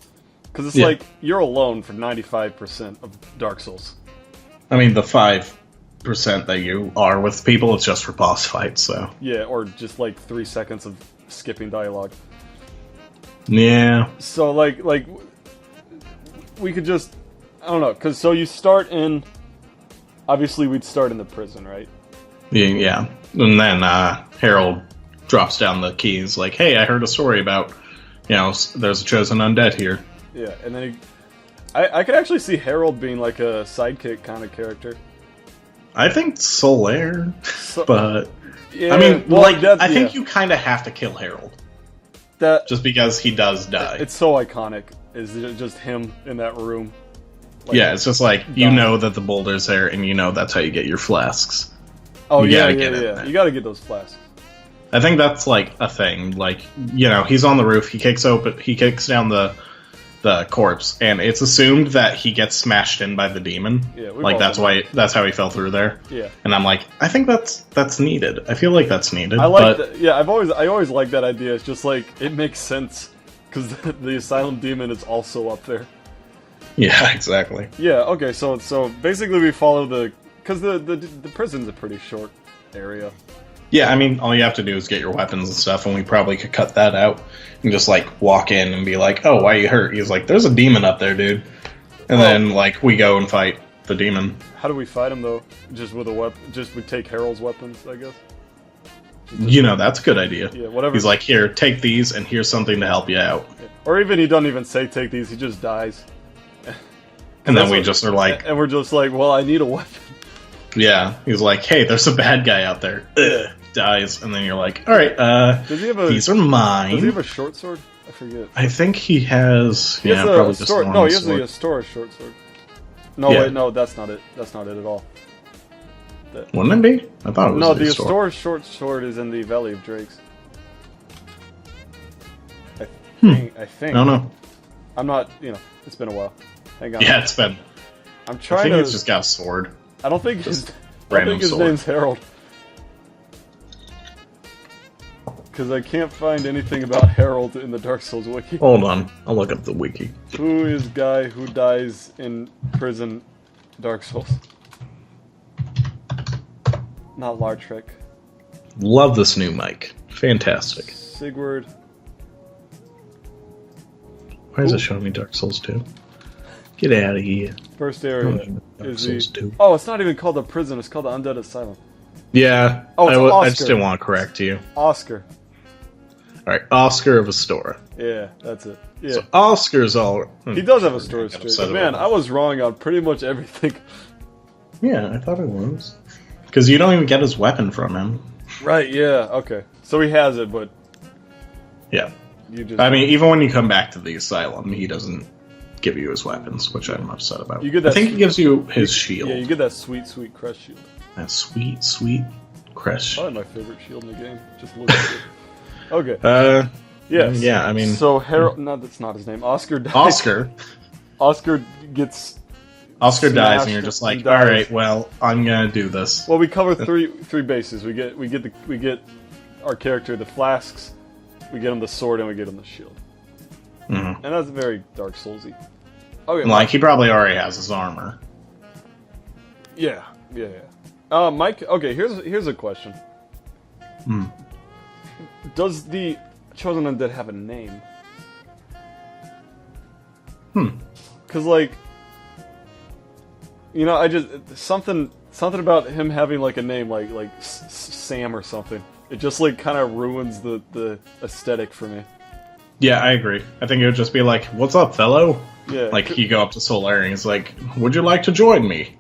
Because it's like, you're alone for 95% of Dark Souls. I mean, the 5% that you are with people, it's just for boss fights, so... Yeah, or just like 3 seconds of skipping dialogue. Yeah. So, like, we could just... I don't know, because so you start in... Obviously, we'd start in the prison, right? Yeah. And then Harold drops down the keys, like, hey, I heard a story about, there's a Chosen Undead here. Yeah, and then I could actually see Harold being like a sidekick kind of character. I think Solaire, but... Yeah, I mean, well, I think you kind of have to kill Harold. Just because he does die. It's so iconic, is just him in that room. Like, yeah, it's just like, you know that the boulder's there, and you know that's how you get your flasks. Oh, you gotta get those flasks. I think that's, like, a thing. Like, he's on the roof, he kicks down the corpse, and it's assumed that he gets smashed in by the demon. Yeah, like, that's how he fell through there. Yeah. And I'm like, I think that's needed. I feel like that's needed. I like that. Yeah, I always like that idea. It's just like, it makes sense, because the Asylum Demon is also up there. Yeah, exactly. Yeah, okay, so basically we follow because the prison's a pretty short area. Yeah, I mean, all you have to do is get your weapons and stuff, and we probably could cut that out and just, like, walk in and be like, oh, why are you hurt? He's like, there's a demon up there, dude. And then, like, we go and fight the demon. How do we fight him, though? Just with a weapon? Just we take Harold's weapons, I guess? That's a good idea. Yeah, whatever. He's like, here, take these, and here's something to help you out. Yeah. Or even he doesn't even say take these, he just dies. And then we just are like... And we're just like, well, I need a weapon. Yeah, he's like, hey, there's a bad guy out there. Ugh. dies, and then you're like, all right, Does he have a? these are mine. Does he have a short sword? I forget. I think he has. He has probably a just sword. a No, he has sword. a Astora short sword. No, Yeah. wait, no, that's not it. That's not it at all. Wouldn't it be? I thought it was. No, the the Astora. Astora short sword is in the Valley of Drakes. I think. I don't know. I'm not. It's been a while. Hang on. Yeah, it's been. I'm I trying think to. he's just got a sword. I don't think his. Just I don't random think his sword. name's Harold. Because I can't find anything about Harold in the Dark Souls wiki. Hold on, I'll look up the wiki. Who is guy who dies in prison, Dark Souls? Not Lordric. Love this new mic. Fantastic. Sigurd. Why is it showing me Dark Souls 2? Get out of here. First I area don't even know Dark is Souls the. 2. Oh, it's not even called the prison. It's called the Undead Asylum. Yeah. Oh, it's I Oscar. just didn't want to correct you. Oscar. Alright, Oscar of Astora. Yeah, that's it. Yeah, So Oscar's all. he does have a story Got straight. upset But man, about I was wrong on pretty much everything. Yeah, I thought it was. Because you don't even get his weapon from him. Right? Yeah. Okay. So he has it, but Yeah. you just. I mean, even when you come back to the asylum, he doesn't give you his weapons, which I'm upset about. You get that I think he gives you his shield. Yeah, you get that sweet, sweet crest shield. That sweet, sweet crest. Probably my favorite shield in the game. Just look at it. Okay. Yes. Yeah, I mean... So Harold. No, that's not his name. Oscar dies. Oscar. Oscar gets. Oscar dies, smashed and you're just like, and dies. alright, well, I'm gonna do this. Well, we cover three bases. We get our character the flasks. We get him the sword, and we get him the shield. Mhm. And that's very Dark Soulsy. Okay. Like, he probably already has his armor. Yeah. Mike. Okay. Here's a question. Hmm. Does the Chosen Undead have a name? Cause like, I just something about him having like a name like Sam or something. It just like kind of ruins the aesthetic for me. Yeah, I agree. I think it would just be like, what's up, fellow? Yeah. Like, you go up to Solari and he's like, would you like to join me?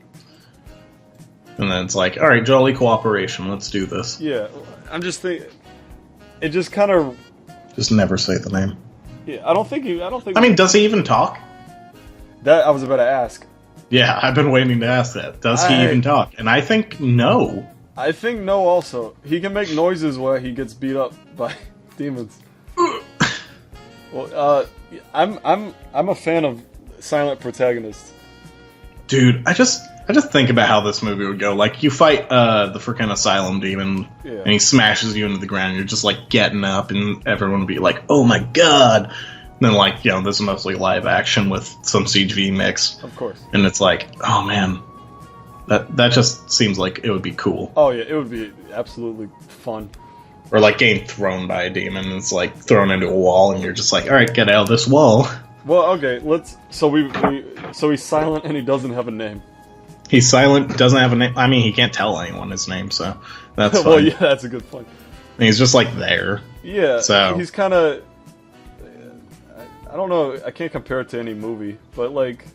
And then it's like, alright, jolly cooperation, let's do this. Yeah. I'm just thinking. It just kind of. Just never say the name. Yeah. I don't think. I mean, does he even talk? That I was about to ask. Yeah, I've been waiting to ask that. Does he even talk? And I think no. I think no. Also, he can make noises while he gets beat up by demons. Well, I'm a fan of silent protagonists. Dude, I just think about how this movie would go. Like, you fight the freaking asylum demon, Yeah. and he smashes you into the ground. And you're just like getting up, and everyone would be like, "Oh my god!" And then like, this is mostly live action with some CG mix, Of course. and it's like, oh man, that just seems like it would be cool. Oh yeah, it would be absolutely fun. Or like getting thrown by a demon, and it's like thrown into a wall, and you're just like, all right, get out of this wall. Well, okay, let's. So he's silent and he doesn't have a name. He's silent, doesn't have a name. I mean, he can't tell anyone his name, so that's fine. Well, yeah, that's a good point. And he's just like there. Yeah, So- he's kind of. I don't know. I can't compare it to any movie, but like,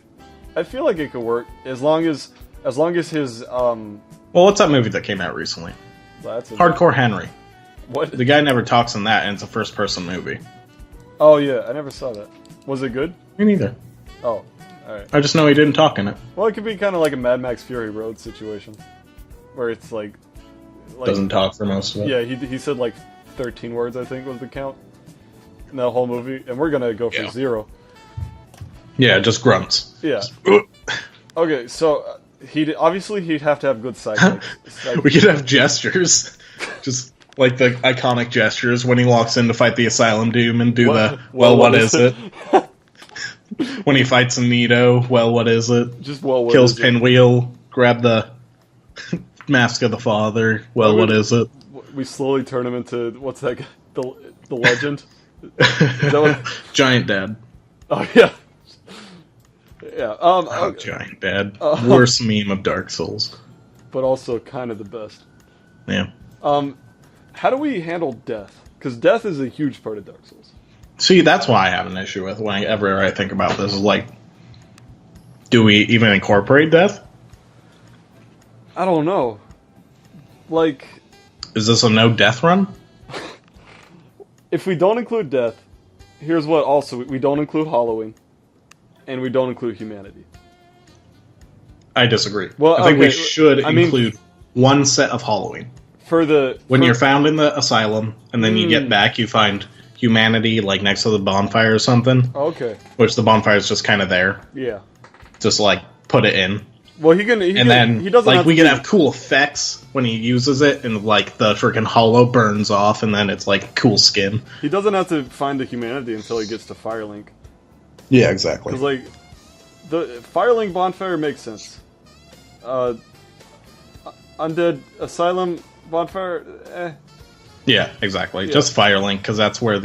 I feel like it could work as long as his Well, what's that movie that came out recently? That's Hardcore Henry. What? The guy never talks in that, and it's a first-person movie. Oh yeah, I never saw that. Was it good? Me neither. Oh, all right. I just know he didn't talk in it. Well, it could be kind of like a Mad Max Fury Road situation, where it's like Doesn't talk for most of it. Yeah, he said like 13 words, I think was the count in that whole movie, and we're gonna go for Yeah. 0. Yeah, just grunts. Yeah. Okay, so he'd have to have good sidekicks. We could have gestures. Just like the iconic gestures when he walks in to fight the Asylum Doom and do what is it? When he fights Anito, what is it? Just what Kills is it? Pinwheel, grab the Mask of the Father, what is it? We slowly turn him into what's that? The legend. Is that what? Giant Dad. Oh yeah. Yeah. Okay. Giant Dad. Worst meme of Dark Souls. But also kind of the best. Yeah. How do we handle death? Because death is a huge part of Dark Souls. See, that's why I have an issue with whenever I think about this. Is like, do we even incorporate death? I don't know. Like, Is this a no death run? If we don't include death, here's what also we don't include Halloween, and we don't include humanity. I disagree. Well, I think okay, we should include one set of Halloween. When you're found in the asylum, and then you get back, you find humanity like next to the bonfire or something. Okay. Which the bonfire is just kind of there. Yeah. Just like put it in. Well, he doesn't. Like we can have cool effects when he uses it, and like the freaking hollow burns off, and then it's like cool skin. He doesn't have to find the humanity until he gets to Firelink. Yeah, exactly. Because like the Firelink bonfire makes sense. Undead asylum bonfire. Yeah, exactly. Yeah. Just Firelink, because that's where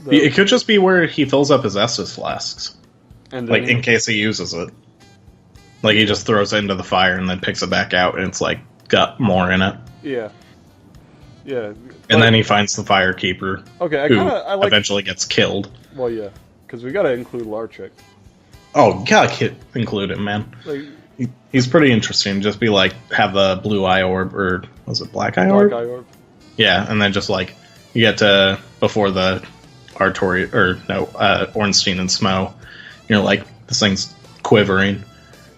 it could just be where he fills up his Estus flasks. And like, in case he uses it. Like, he just throws it into the fire and then picks it back out, and it's, like, got more in it. Yeah. Yeah. And then he finds the Firekeeper, who eventually gets killed. Well, yeah. Because we gotta include Lordric. Oh, gotta include him, man. Like, he's pretty interesting. Just be like, have the blue eye orb, or was it black eye orb? Black eye orb. Yeah, and then just, like, you get to, before the Ornstein and Smo, you're like, this thing's quivering.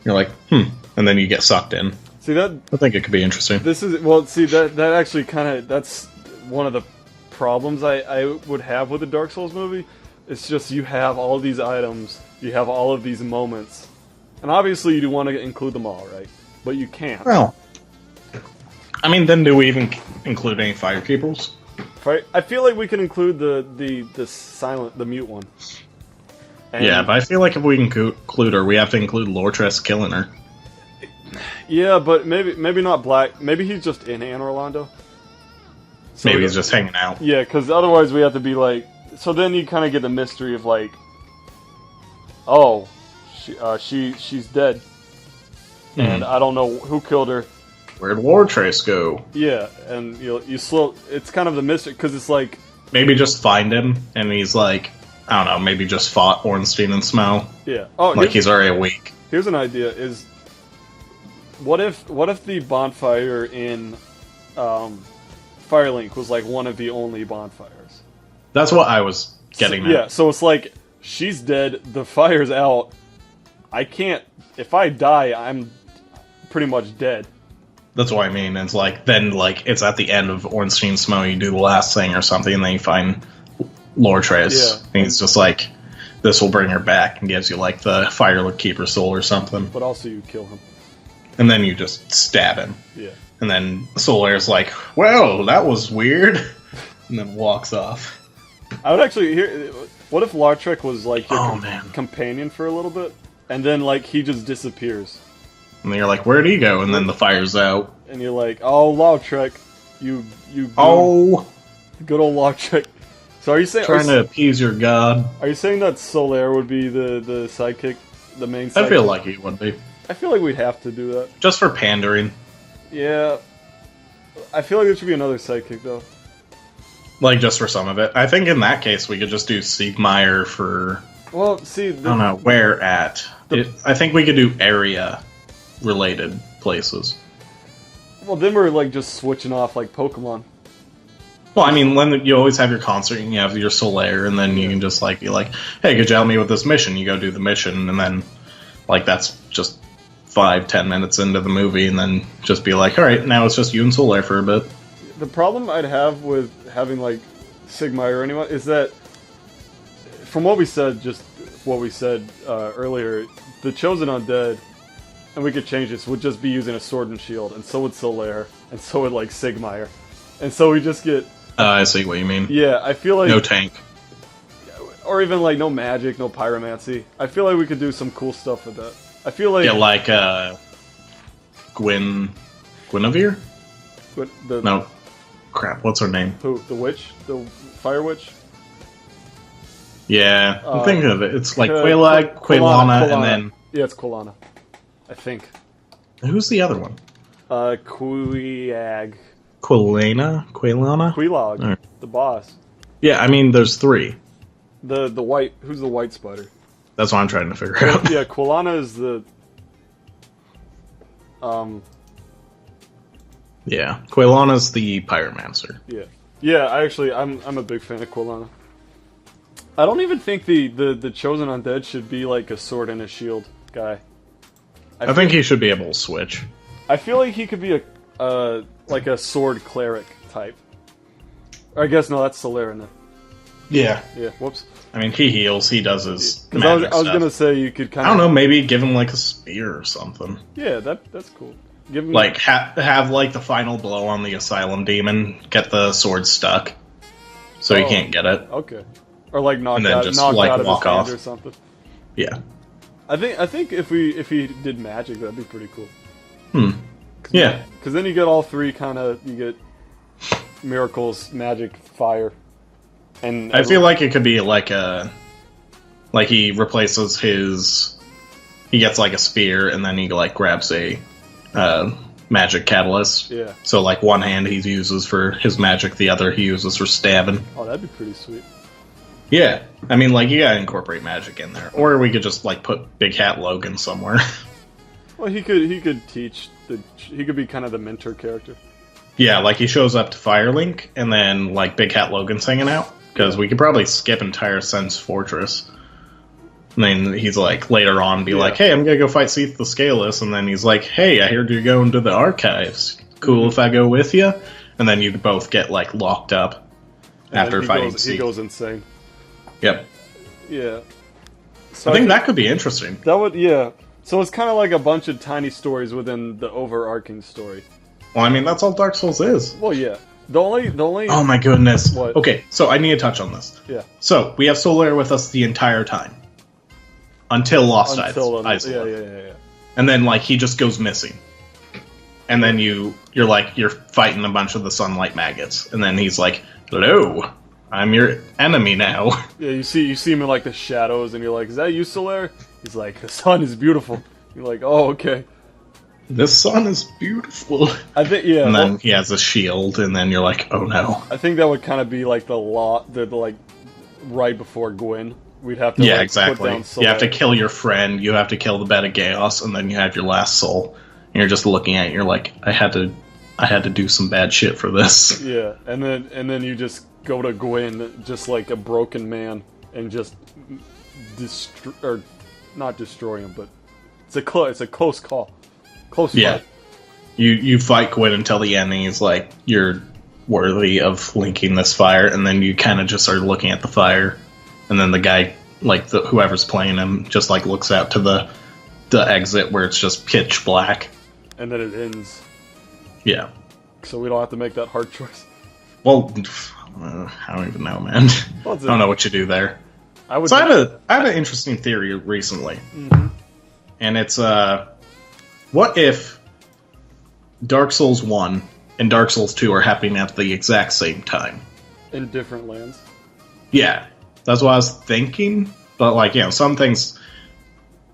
You're like, and then you get sucked in. See that? I think it could be interesting. That actually that's one of the problems I would have with the Dark Souls movie. It's just you have all these items, you have all of these moments, and obviously you do want to include them all, right? But you can't. Well, I mean, then do we even include any Firekeepers? I feel like we can include the mute one. And yeah, but I feel like if we include her, we have to include Lortress killing her. Yeah, but maybe not Black. Maybe he's just in Anne Orlando. So maybe he's just hanging out. Yeah, because otherwise we have to be like... So then you kind of get the mystery of like... Oh, she's dead. And I don't know who killed her. Where'd Lortress go? Yeah, and you slow... It's kind of the mystery, because it's like... Maybe just find him, and he's like... I don't know, maybe just fought Ornstein and Smo. Yeah. Like he's already awake. Here's an idea, is... What if the bonfire in Firelink was like one of the only bonfires? That's what I was getting at. Yeah, so it's like, she's dead, the fire's out, I can't... If I die, I'm pretty much dead. That's what I mean. It's like, then like, it's at the end of Ornstein Smo, you do the last thing or something, and then you find... Lortress. Yeah. And he's just like, this will bring her back, and gives you like the Firekeeper soul or something. But also you kill him. And then you just stab him. Yeah. And then Solair's like, well, that was weird. And then walks off. I would actually what if Lortric was like your companion for a little bit? And then like he just disappears. And then you're like, where'd he go? And then the fire's out. And you're like, oh, Lortric, you good old Lortric. So are you saying trying to appease your god? Are you saying that Solaire would be the sidekick, the main sidekick? I feel like he would be. I feel like we'd have to do that. Just for pandering. Yeah. I feel like there should be another sidekick though. Like just for some of it. I think in that case we could just do Siegmeyer for... Well, see... I don't know, where at? I think we could do area-related places. Well, then we're like just switching off like Pokemon. Well, I mean, when you always have your concert and you have your Solaire, and then you can just like be like, "Hey, could you help me with this mission?" You go do the mission, and then like that's just 5-10 minutes into the movie, and then just be like, "All right, now it's just you and Solaire for a bit." The problem I'd have with having like Siegmeyer or anyone is that, from what we said, earlier, the Chosen Undead, and we could change this, would just be using a sword and shield, and so would Solaire, and so would like Siegmeyer, and so we just get. I see what you mean. Yeah, I feel like... No tank. Or even, like, no magic, no pyromancy. I feel like we could do some cool stuff with that. I feel like... Yeah, like, Guinevere? No. Crap, what's her name? Who? The witch? The fire witch? Yeah, I'm thinking of it. It's like Quailana, and then... Yeah, it's Quailana. I think. Who's the other one? Queag. Quailana? Quelaag, right. The boss. Yeah, I mean, there's 3. The white... Who's the white spider? That's what I'm trying to figure out. Yeah, Quailana is the... Yeah, Quilana's the pyromancer. Yeah. Yeah, I'm a big fan of Quilana. I don't even think the chosen undead should be like a sword and a shield guy. I think he should be able to switch. I feel like he could be like a sword cleric type. Or I guess no, that's Solarin then. Yeah. Yeah, whoops. I mean, he heals, he does his I magic was stuff. gonna say you could kind of... I don't know, maybe give him, like, a spear or something. Yeah, that's cool. Give him... Like, have like, the final blow on the Asylum Demon, get the sword stuck, so he can't get it. Okay. Or, like, knock And then out, just, knock like, out of his walk hand off. or something. Yeah. I think if he did magic, that'd be pretty cool. Yeah. Because then you get all three kind of... You get miracles, magic, fire. And I feel like it could be like like he replaces his, he gets like a spear and then he like grabs a magic catalyst. Yeah. So like one hand he uses for his magic, the other he uses for stabbing. Oh, that'd be pretty sweet. Yeah, I mean like you gotta incorporate magic in there, or we could just like put Big Hat Logan somewhere. Well, he could teach he could be kind of the mentor character. Yeah, like he shows up to Firelink and then like Big Hat Logan's hanging out. Because we could probably skip entire Sen's Fortress. And then he's like, later on, be like, hey, I'm gonna go fight Seath the Scaleless. And then he's like, hey, I heard you're going to the archives. Cool if I go with you? And then you both get, like, locked up after fighting Seath. He goes insane. Yep. Yeah. So I think that could be interesting. That would, yeah. So it's kind of like a bunch of tiny stories within the overarching story. Well, I mean, that's all Dark Souls is. Well, yeah. The only. Oh my goodness. What? Okay, so I need to touch on this. Yeah. So, we have Solaire with us the entire time. Until Lost Isola. Yeah. And then, like, he just goes missing. And then you're fighting a bunch of the sunlight maggots. And then he's like, hello, I'm your enemy now. Yeah, you see him in, like, the shadows, and you're like, is that you, Solaire? He's like, the sun is beautiful. You're like, oh, okay. The sun is beautiful. I think, yeah. And then he has a shield, and then you're like, oh no. I think that would kind of be like the like right before Gwyn. We'd have to exactly. put down Solaire. You have to kill your friend, you have to kill the Bed of Chaos, and then you have your last soul. And you're just looking at it, you're like, I had to do some bad shit for this. Yeah, and then you just go to Gwyn just like a broken man and just not destroy him, but it's a close call. Close fight. You fight Gwyn until the end, and he's like, you're worthy of linking this fire, and then you kind of just are looking at the fire, and then the guy, like, whoever's playing him, just, like, looks out to the exit where it's just pitch black. And then it ends. Yeah. So we don't have to make that hard choice. Well, I don't even know, man. Well, I don't know what you do there. I have an interesting theory recently. Mm-hmm. And it's, what if Dark Souls 1 and Dark Souls 2 are happening at the exact same time? In different lands? Yeah. That's what I was thinking. But, like, you know, some things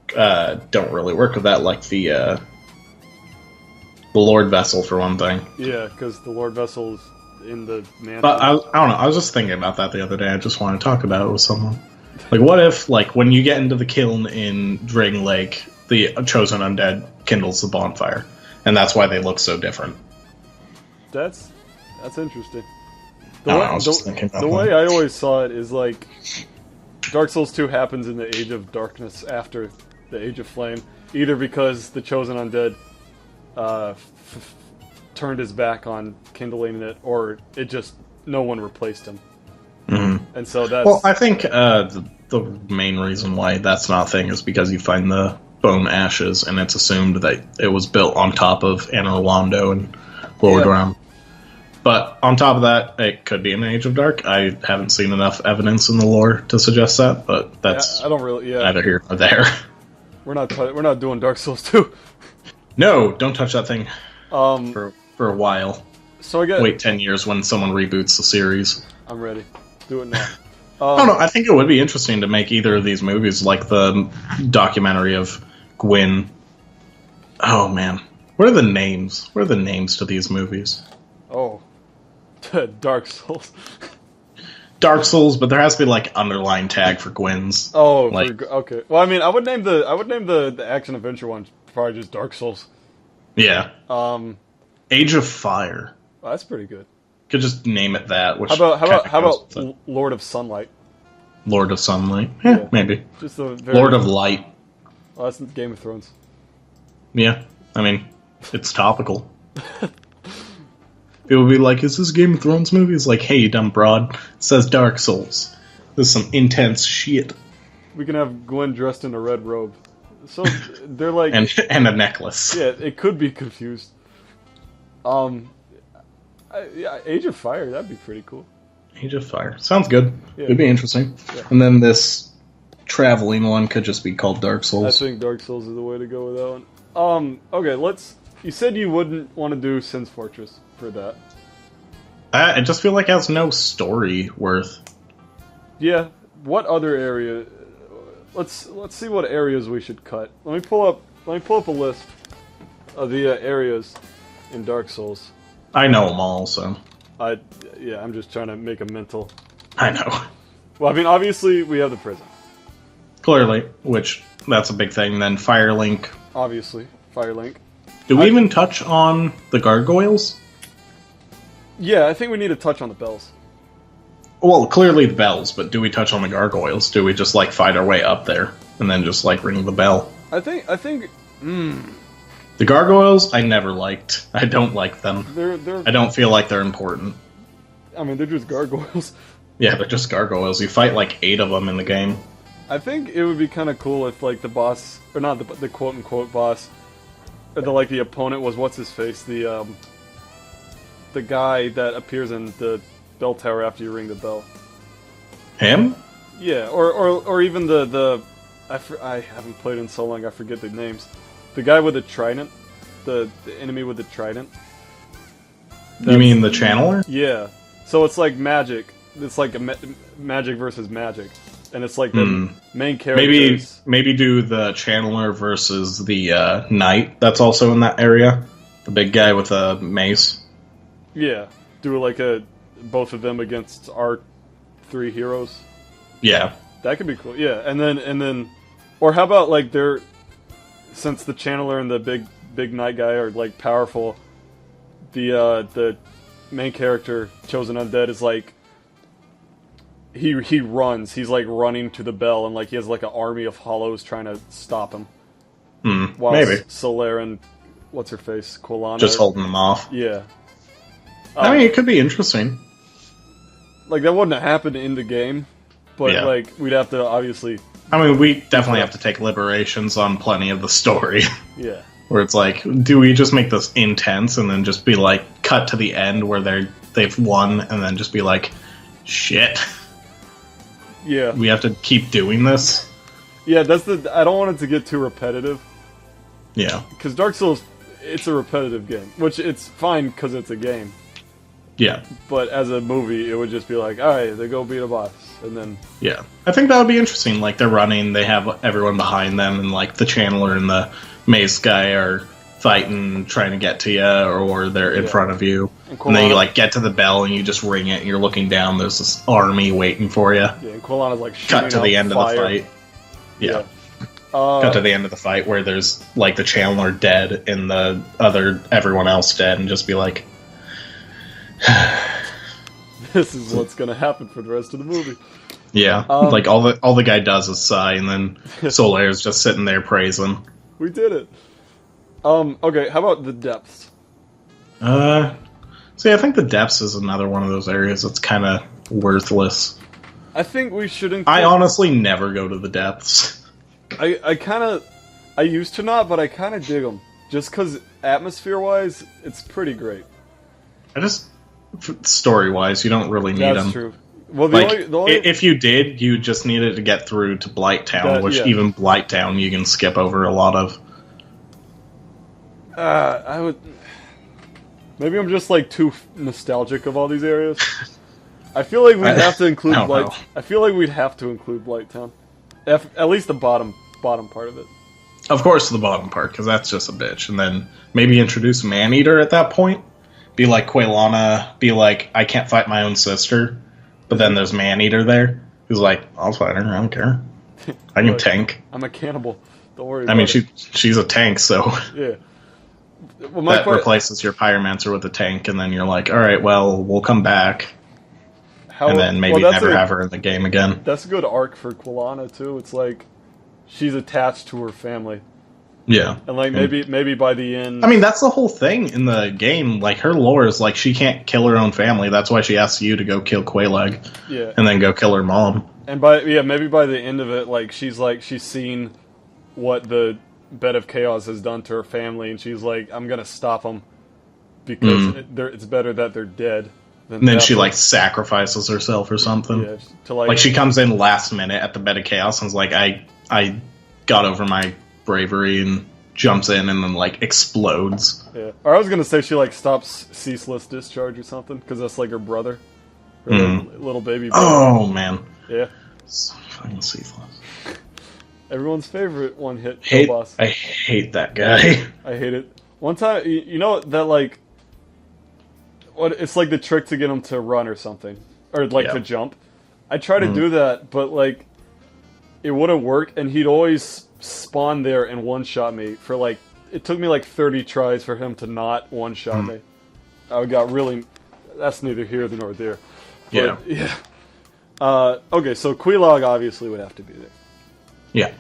don't really work with that, like the Lord Vessel, for one thing. Yeah, because the Lord Vessel's in the mansion. But I don't know, I was just thinking about that the other day. I just want to talk about it with someone. Like, what if, like, when you get into the kiln in Drangleic, the chosen undead kindles the bonfire, and that's why they look so different. That's interesting. I was just thinking about the way I always saw it is like Dark Souls 2 happens in the Age of Darkness after the Age of Flame, either because the chosen undead turned his back on kindling it, or it just no one replaced him. Mm-hmm. And so that's... Well, I think the main reason why that's not a thing is because you find the bone ashes, and it's assumed that it was built on top of Anor Londo and Lordran. Yeah. But on top of that, it could be an Age of Dark. I haven't seen enough evidence in the lore to suggest that, but that's I don't really, neither here nor there. We're not doing Dark Souls 2. No, don't touch that thing for a while. So I guess wait 10 years when someone reboots the series. I'm ready. Do it now. I don't know. I think it would be interesting to make either of these movies, like the documentary of Gwyn. Oh man, what are the names? What are the names to these movies? Oh, Dark Souls. Dark Souls, but there has to be like underline tag for Gwyn's. Oh, like, okay. Well, I mean, I would name the action adventure one probably just Dark Souls. Yeah. Age of Fire. Oh, that's pretty good. Could just name it that. Which How about Lord of Sunlight? Lord of Sunlight? Yeah, maybe. Just a very... Lord of Light. Oh, that's Game of Thrones. Yeah, I mean, it's topical. People will be like, is this a Game of Thrones movie? It's like, hey, you dumb broad. It says Dark Souls. This is some intense shit. We can have Gwen dressed in a red robe. So, they're like... and a necklace. Yeah, it could be confused. Yeah, Age of Fire, that'd be pretty cool. Age of Fire. Sounds good. Yeah. It'd be interesting. Yeah. And then this traveling one could just be called Dark Souls. I think Dark Souls is the way to go with that one. Okay, you said you wouldn't want to do Sin's Fortress for that. I just feel like it has no story worth. Yeah. What other area? Let's see what areas we should cut. Let me pull up a list of the areas in Dark Souls. I know them all, so. I'm just trying to make a mental. I know. Well, I mean, obviously we have the prison. Clearly, which that's a big thing. Then Firelink. Obviously, Firelink. Do we even touch on the gargoyles? Yeah, I think we need to touch on the bells. Well, clearly the bells, but do we touch on the gargoyles? Do we just like fight our way up there and then just like ring the bell? I think. The gargoyles, I never liked. I don't like them. I don't feel like they're important. I mean, they're just gargoyles. Yeah, they're just gargoyles. You fight like 8 of them in the game. I think it would be kind of cool if, like, the boss, or not the quote-unquote boss, or the opponent was, what's his face, the guy that appears in the bell tower after you ring the bell. Him? Yeah, or even I haven't played in so long, I forget the names. The guy with the trident, the enemy with the trident. You mean the channeler? Yeah. So it's like magic. It's like a magic versus magic. And it's like the main characters. Maybe do the channeler versus the knight that's also in that area. The big guy with a mace. Yeah. Do like both of them against our 3 heroes. Yeah. That could be cool. Yeah. And then or how about like since the channeler and the big knight guy are like powerful, the main character, Chosen Undead, is like he runs. He's like running to the bell, and like he has like an army of hollows trying to stop him. While maybe Solaire and what's her face, Quilana, just holding them off. Yeah. I mean, it could be interesting. Like that wouldn't have happened in the game, but like we'd have to obviously. I mean, we definitely have to take liberations on plenty of the story. Yeah. Where it's like, do we just make this intense and then just be like, cut to the end where they've won, and then just be like, shit. Yeah. We have to keep doing this. Yeah, I don't want it to get too repetitive. Yeah. Because Dark Souls, it's a repetitive game, which it's fine because it's a game. Yeah. But as a movie, it would just be like, alright, they go beat a boss, and then... Yeah. I think that would be interesting. Like, they're running, they have everyone behind them, and like, the channeler and the mace guy are fighting, trying to get to you, or they're in front of you. And then you like get to the bell and you just ring it, and you're looking down, there's this army waiting for you. Yeah, and Quilana's like cut to the end fire. of the fight. Yeah. Cut to the end of the fight where there's like the channeler dead and everyone else dead, and just be like, this is what's gonna happen for the rest of the movie. Yeah. Like all the guy does is sigh, and then Solaire's just sitting there praising. We did it. Okay, how about the depths? See, I think the depths is another one of those areas that's kind of worthless. I think we should include... I honestly never go to the depths. I used to not, but I kind of dig them. Just because atmosphere-wise, it's pretty great. Story-wise, you don't really need them. That's true. Well, if you did, you just needed to get through to Blighttown, which even Blighttown you can skip over a lot of. I would... Maybe I'm just like too nostalgic of all these areas. I feel like we'd have to include I feel like we'd have to include Blighttown. At least the bottom part of it. Of course, the bottom part, because that's just a bitch. And then maybe introduce Maneater at that point. Be like Quilana. Be like, I can't fight my own sister. But then there's Maneater there. Who's like, I'll fight her. I don't care. I can tank. I'm a cannibal. Don't worry. I mean, she's a tank, so yeah. that replaces your pyromancer with a tank, and then you're like, all right, well, we'll come back. And then maybe never have her in the game again. That's a good arc for Quilana, too. It's like, she's attached to her family. Yeah. And, like, maybe by the end... I mean, that's the whole thing in the game. Like, her lore is, like, she can't kill her own family. That's why she asks you to go kill Quelaag. Yeah. And then go kill her mom. And maybe by the end of it, like, she's seen what the Bed of Chaos has done to her family, and she's like, I'm gonna stop them, because it's better that they're dead. And then she, like, sacrifices herself or something. Yeah, like, she comes in last minute at the Bed of Chaos and is like, I got over my bravery, and jumps in and then, like, explodes. Yeah. Or I was gonna say she, like, stops ceaseless discharge or something, because that's, like, her brother. Her little baby brother. Oh, man. Yeah. So fucking ceaseless. Everyone's favorite one-hit boss. I hate that guy. I hate it. One time, you know that, like... It's like the trick to get him to run or something. Or, like, to jump. I tried to do that, but, like, it wouldn't work, and he'd always spawn there and one-shot me for, like... It took me, like, 30 tries for him to not one-shot me. I got really... That's neither here nor there. But, yeah. Okay, so Quelaag obviously would have to be there. Yeah.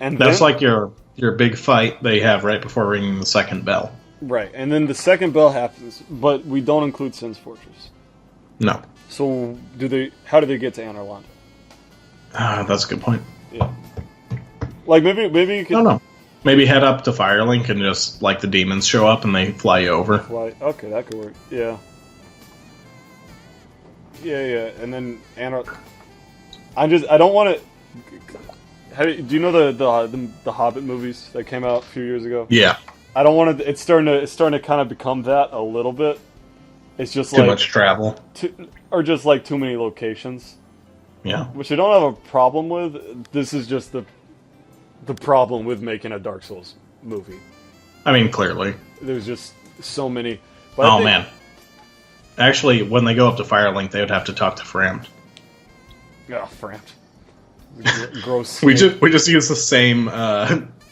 And that's like your big fight they have right before ringing the second bell. Right, and then the second bell happens, but we don't include Sin's Fortress. No. So how do they get to Anor Londo? That's a good point. Yeah. Like, maybe you could... I don't know. Maybe head up to Firelink and just, like, the demons show up and they fly you over. Okay, that could work. Yeah. Yeah, and then Anor... I don't want to... Do you know the Hobbit movies that came out a few years ago? Yeah. I don't want to... It's starting to kind of become that a little bit. It's just too much travel. Or just, like, too many locations. Yeah. Which I don't have a problem with. This is just the problem with making a Dark Souls movie. I mean, clearly. There's just so many. But man. Actually, when they go up to Firelink, they would have to talk to Frampt. Oh, Frampt. Gross. we just use the same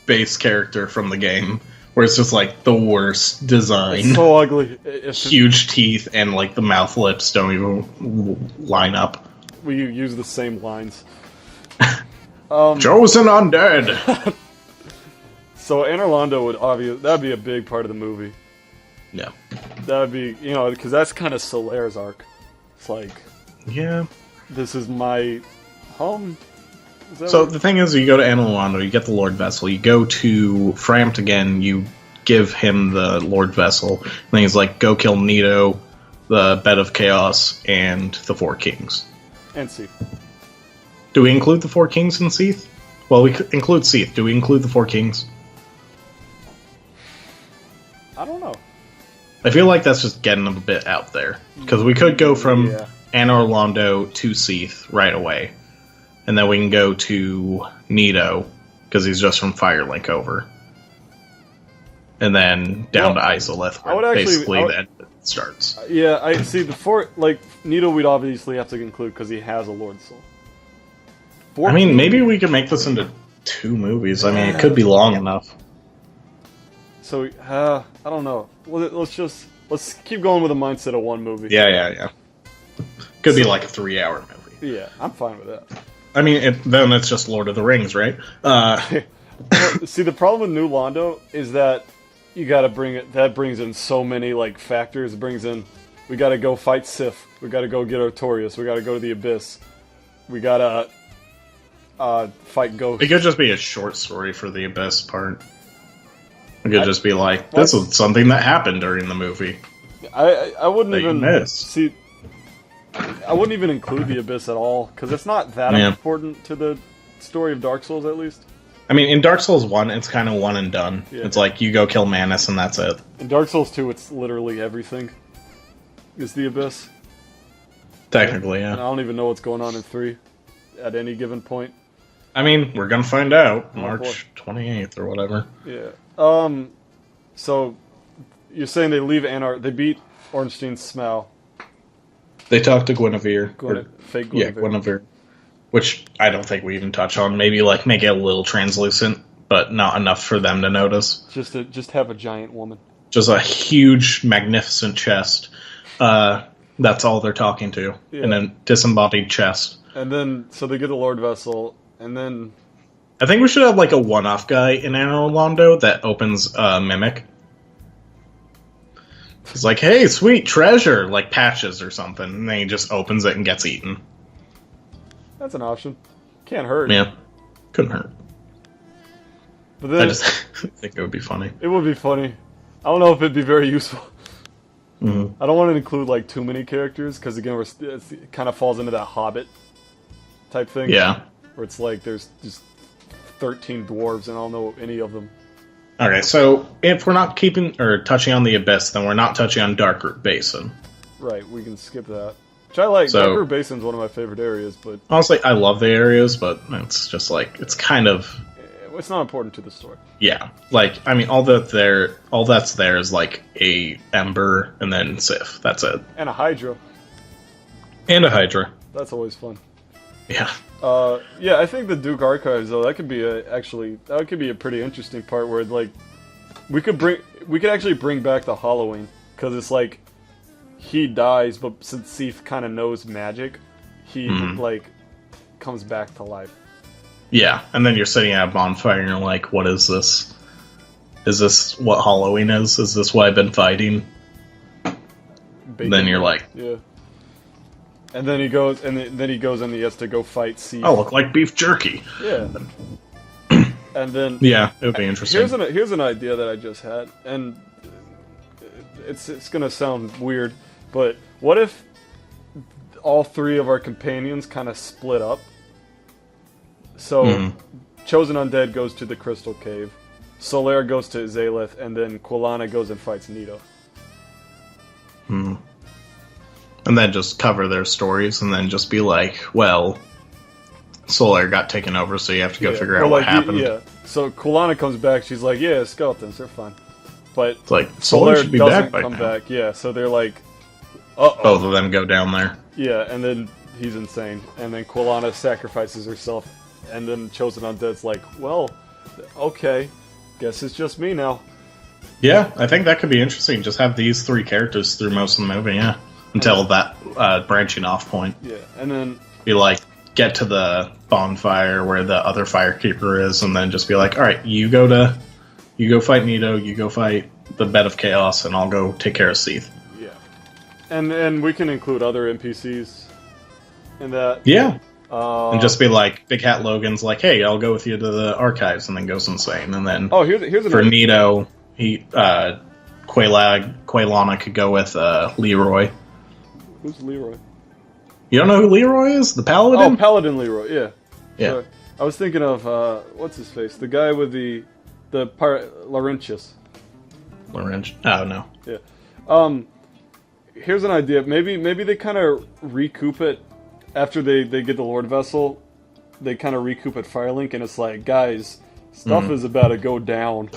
base character from the game, where it's just like the worst design. It's so ugly. Huge teeth and like the mouth lips don't even line up. We use the same lines. Chosen undead. So Anor Londo that'd be a big part of the movie. Yeah. That would be, because that's kind of Solaire's arc. It's like, yeah, this is my home. So the thing is, you go to Anor Londo, you get the Lord Vessel, you go to Frampt again, you give him the Lord Vessel, and then he's like, go kill Nito, the Bed of Chaos, and the Four Kings. And Seath. Do we include the Four Kings in Seath? Well, we include Seath. Do we include the Four Kings? I don't know. I feel like that's just getting a bit out there. Because we could go from Anor Londo to Seath right away. And then we can go to Nito, because he's just from Firelink over. And then down to Izalith, where basically that starts. Yeah, I see Nito we'd obviously have to include, because he has a Lord Soul. Maybe we could make this into 2 movies. I mean, it could be long enough. So, I don't know. Let's keep going with the mindset of 1 movie. Yeah. Could be like a 3-hour movie. Yeah, I'm fine with that. I mean, then it's just Lord of the Rings, right? See, the problem with New Londo is that you gotta that brings in so many, like, factors. It brings in, we gotta go fight Sif. We gotta go get Artorias. We gotta go to the Abyss. We gotta, fight Ghosts. It could just be a short story for the Abyss part. It could just be like, this was something that happened during the movie. I wouldn't even missed. See. I wouldn't even include the Abyss at all, because it's not that important to the story of Dark Souls, at least. I mean, in Dark Souls 1, it's kind of one and done. Yeah. It's like, you go kill Manus and that's it. In Dark Souls 2, it's literally everything is the Abyss. Technically, yeah. And I don't even know what's going on in 3 at any given point. I mean, we're gonna find out March 28th or whatever. Yeah. So, you're saying they beat Ornstein's Smaug. They talked to Guinevere. Fake Guinevere. Yeah, Guinevere. Which I don't think we even touch on. Maybe, like, make it a little translucent. but not enough for them to notice. Just have a giant woman. Just a huge, magnificent chest. That's all they're talking to. Yeah. And a disembodied chest. And then, so they get the Lord Vessel, and then... I think we should have like a one-off guy in Anor Londo that opens Mimic. It's like, hey, sweet treasure, like patches or something, and then he just opens it and gets eaten. That's an option. Can't hurt. Yeah, couldn't hurt. But then I just think it would be funny. It would be funny. I don't know if it'd be very useful. Mm-hmm. I don't want to include like too many characters because again, it kind of falls into that Hobbit type thing. Yeah. Where it's like there's just 13 dwarves and I don't know any of them. Okay, so if we're not keeping or touching on the Abyss, then we're not touching on Darkroot Basin. Right, we can skip that. Which I like. So, Darkroot Basin's one of my favorite areas, but honestly, I love the areas, but it's just like it's kind of. It's not important to the story. Yeah, like I mean, all that's there is like a Ember and then Sif. That's it. And a Hydra. And a Hydra. That's always fun. Yeah. Yeah, I think the Duke Archives though that could be a pretty interesting part where like we could actually bring back the Halloween because it's like he dies, but since Sif kind of knows magic, he like comes back to life. Yeah, and then you're sitting at a bonfire and you're like, what is this? Is this what Halloween is? Is this what I've been fighting? Bacon. Then you're like... Yeah. And then he goes, and he has to go fight Sif. I look like beef jerky. Yeah. And then... Yeah, it would be interesting. Here's an idea that I just had, and it's gonna sound weird, but what if all three of our companions kind of split up? So, Chosen Undead goes to the Crystal Cave, Solaire goes to Zalith, and then Quilana goes and fights Nito. And then just cover their stories, and then just be like, well, Solaire got taken over, so you have to go figure out what happened. Yeah, so Quilana comes back, she's like, yeah, skeletons, they're fine. But it's like, Solaire should be doesn't back by come now. back, yeah, so they're like, uh-oh. Both of them go down there. Yeah, and then he's insane, and then Quilana sacrifices herself. And then Chosen Undead's like, well, okay, guess it's just me now. Yeah, I think that could be interesting. Just have these three characters through most of the movie, yeah. Until that branching off point. Yeah, and then... Be like, get to the bonfire where the other Firekeeper is, and then just be like, alright, you go fight Nito, you go fight the Bed of Chaos, and I'll go take care of Seath. Yeah. And we can include other NPCs in that. Yeah. And just be like, Big Hat Logan's like, hey, I'll go with you to the archives, and then goes insane. And then here's for Nito, Quaylana could go with Leroy. Who's Leroy? You don't know who Leroy is? The Paladin? Oh, Paladin Leroy, yeah. Yeah. Sorry. I was thinking of, what's his face? The guy with the Laurentius. Laurentius? Oh, no. Yeah. Here's an idea. Maybe they kind of recoup it. After they get the Lord Vessel, they kind of recoup at Firelink, and it's like, guys, stuff is about to go down.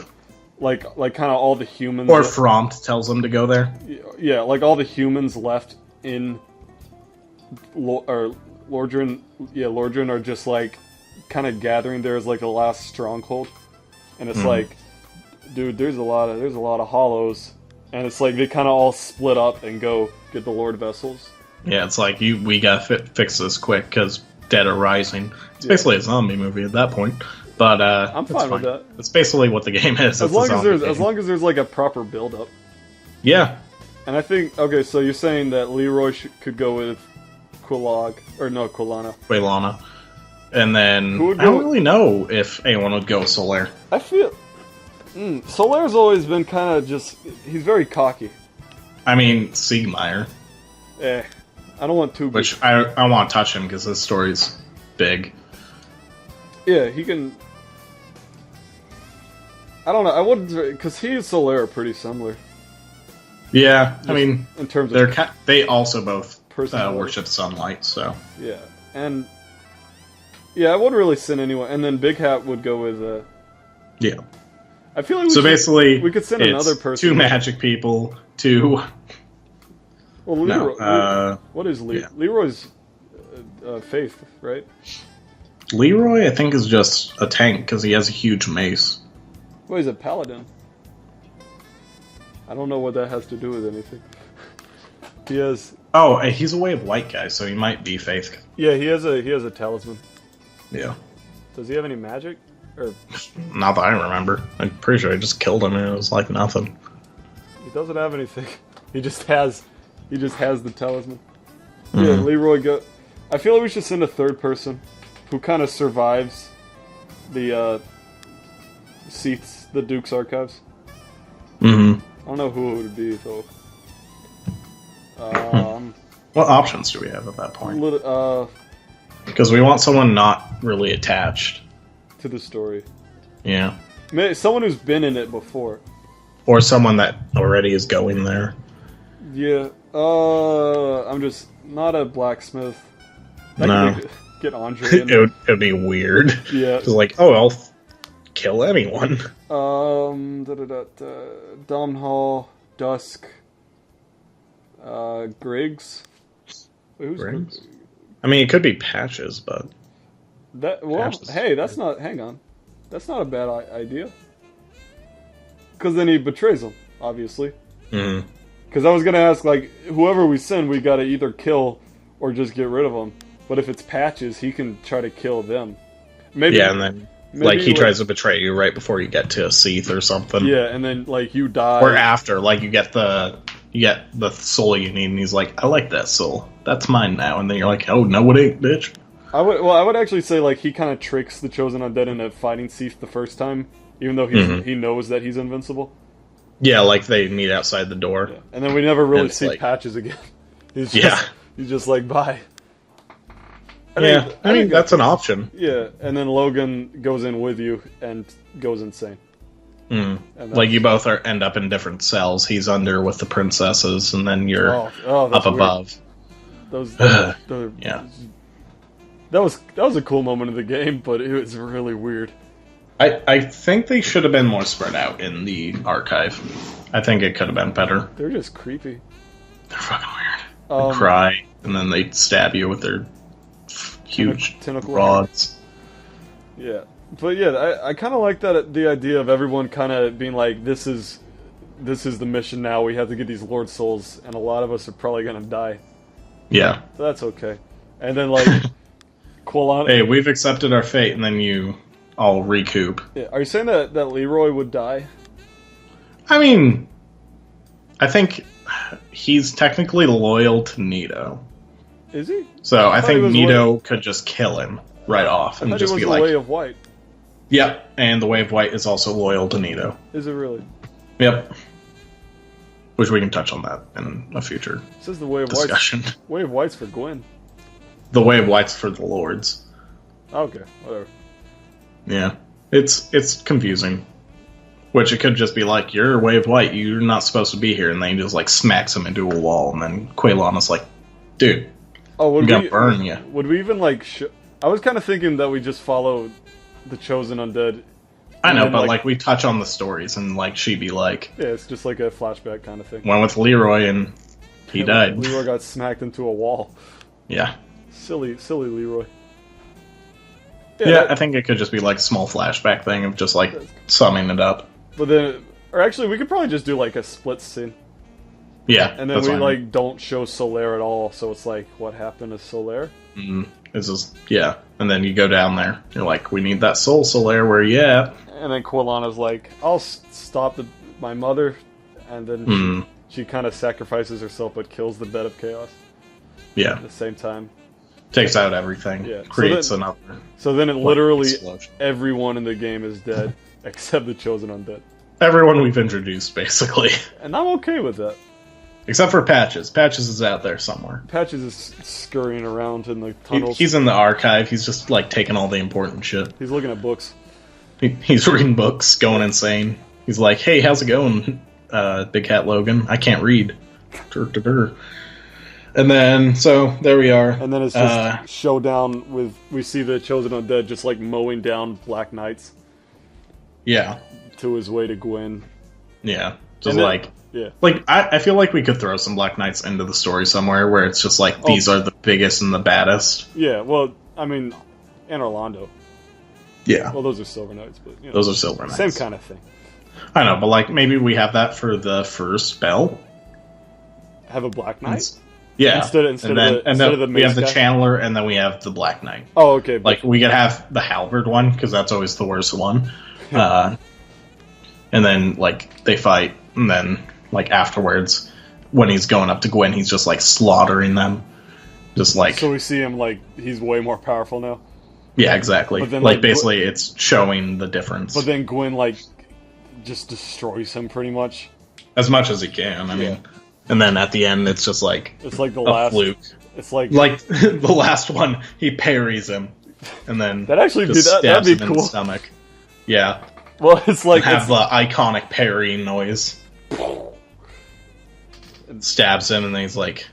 Like kind of all the humans... Or Frompt tells them to go there. Yeah, like all the humans left in Lordran. Yeah, Lordran are just like kind of gathering there as like the last stronghold, and it's like, dude, there's a lot of hollows, and it's like they kind of all split up and go get the Lord Vessels. Yeah, it's like, we gotta fix this quick, because Dead are rising. It's basically a zombie movie at that point. But, I'm fine with that. It's basically what the game is. As long as there's like a proper build-up. Yeah. And I think, okay, so you're saying that Leroy could go with Quilana. Quaylana. And then, I don't really know if anyone would go with Solaire. I feel... Solaire's always been kind of just... He's very cocky. I mean, Siegmeyer. I don't want too big. Which, I want to touch him, because his story's big. Yeah, he can... I don't know, I wouldn't... Because he and Solaire are pretty similar. Yeah, Just I mean... in terms of... They also both worship sunlight, so... Yeah, and... Yeah, I wouldn't really send anyone. And then Big Hat would go with... Yeah. I feel like basically, we could send another person. 2 magic people, 2... Well, Leroy, what is Leroy? Yeah. Leroy's Faith, right? Leroy, I think, is just a tank because he has a huge mace. Well, he's a paladin. I don't know what that has to do with anything. He has... Oh, he's a Way of White guy, so he might be Faith. Yeah, he has a talisman. Yeah. Does he have any magic? Or not that I remember. I'm pretty sure I just killed him and it was like nothing. He doesn't have anything. He just has the talisman. Mm-hmm. Yeah, Leroy go. I feel like we should send a third person who kind of survives the Seath's, the Duke's archives. Mm-hmm. I don't know who it would be though. What options do we have at that point? Because we want someone not really attached to the story. Yeah. Maybe someone who's been in it before. Or someone that already is going there. Yeah. I'm just not a blacksmith. No. Get Andre in. It would be weird. Yeah. Just like, oh, I'll kill anyone. Domhnall, Dusk, Griggs. Wait, who's Griggs? I mean, it could be Patches, but... Patches. Hey, that's not... Hang on. That's not a bad idea. Because then he betrays him, obviously. Mm-hmm. Because I was going to ask, like, whoever we send, we got to either kill or just get rid of them. But if it's Patches, he can try to kill them. Maybe. Yeah, and then... Like, he tries to betray you right before you get to a Seath or something. Yeah, and then, like, you die. Or after, like, you get the soul you need, and he's like, I like that soul. That's mine now. And then you're like, oh, no, it ain't, bitch. I would actually say, like, he kind of tricks the Chosen Undead into fighting Seath the first time, even though he knows that he's invincible. Yeah, like, they meet outside the door. Yeah. And then we never really see Patches again. He's just like, bye. I mean that's an option. Yeah, and then Logan goes in with you and goes insane. Like you both end up in different cells. He's under with the princesses, and then you're up above. Yeah. That was a cool moment of the game, but it was really weird. I think they should have been more spread out in the archive. I think it could have been better. They're just creepy. They're fucking weird. They cry, and then they stab you with their huge tentacle rods. Yeah, but yeah, I kind of like that the idea of everyone kind of being like, this is the mission now. We have to get these Lord Souls, and a lot of us are probably gonna die. Yeah, so that's okay. And then like, Quillan. Hey, we've accepted our fate, and then you all recoup. Yeah. Are you saying that Leroy would die? I mean, I think he's technically loyal to Nito. Is he? So I think Nito could just kill him right off and just be like, the Way of White. Yep, and the Way of White is also loyal to Nito. Is it really? Yep. Which we can touch on that in a future This is the Way of discussion. Way of White's for Gwen. The Way of White's for the Lords. Okay, whatever. Yeah, it's confusing. Which it could just be like, you're Way of White, you're not supposed to be here, and then he just like smacks him into a wall, and then Quillan is like, dude. I'm gonna burn you. Would we even like? I was kind of thinking that we just follow the Chosen Undead. I know, but like we touch on the stories, and like she'd be like, yeah, it's just like a flashback kind of thing. Went with Leroy, and he died. Leroy got smacked into a wall. Yeah. Silly Leroy. Yeah, I think it could just be like a small flashback thing of just like summing it up. But then, or actually, we could probably just do like a split scene. Yeah, and then we like don't show Solaire at all, so it's like, what happened to Solaire? It's just and then you go down there. You're like, we need that soul, Solaire. Where you at? And then Quillan is like, I'll stop my mother, and then she kind of sacrifices herself, but kills the Bed of Chaos. Yeah, at the same time, takes out everything. Yeah, creates another. So then it literally everyone in the game is dead except the Chosen Undead. Everyone we've introduced, basically, and I'm okay with that. Except for Patches. Patches is out there somewhere. Patches is scurrying around in the tunnels. He's in the archive. He's just, like, taking all the important shit. He's looking at books. He's reading books, going insane. He's like, hey, how's it going, Big Cat Logan? I can't read. And then, so, there we are. And then it's just showdown with, we see the Chosen Undead just, like, mowing down Black Knights. Yeah. To his way to Gwen. Yeah. Just like... Yeah. Like, I feel like we could throw some Black Knights into the story somewhere where it's just like, these are the biggest and the baddest. Yeah, well, I mean, And Orlando. Yeah, Well, those are Silver Knights, but you know, those are Silver Knights. same kind of thing. I know, but like maybe we have that for the first spell. Have a Black Knight? Yeah. Instead of the we have the mace guy? Channeler, and then we have the Black Knight. Oh, okay. Like we could have the Halberd one because that's always the worst one. And then like they fight, and then like afterwards, when he's going up to Gwen, he's just like slaughtering them. Just like so we see him like he's way more powerful now. Yeah, exactly. Then, like basically, it's showing the difference. But then Gwen like just destroys him pretty much. As much as he can. I mean, and then at the end, it's just like it's like the a last fluke. It's like the last one, he parries him, and then that actually just that'd stabs be him in cool. the stomach. Yeah. Well, it's like and have the iconic parrying noise. It stabs him, and then he's like,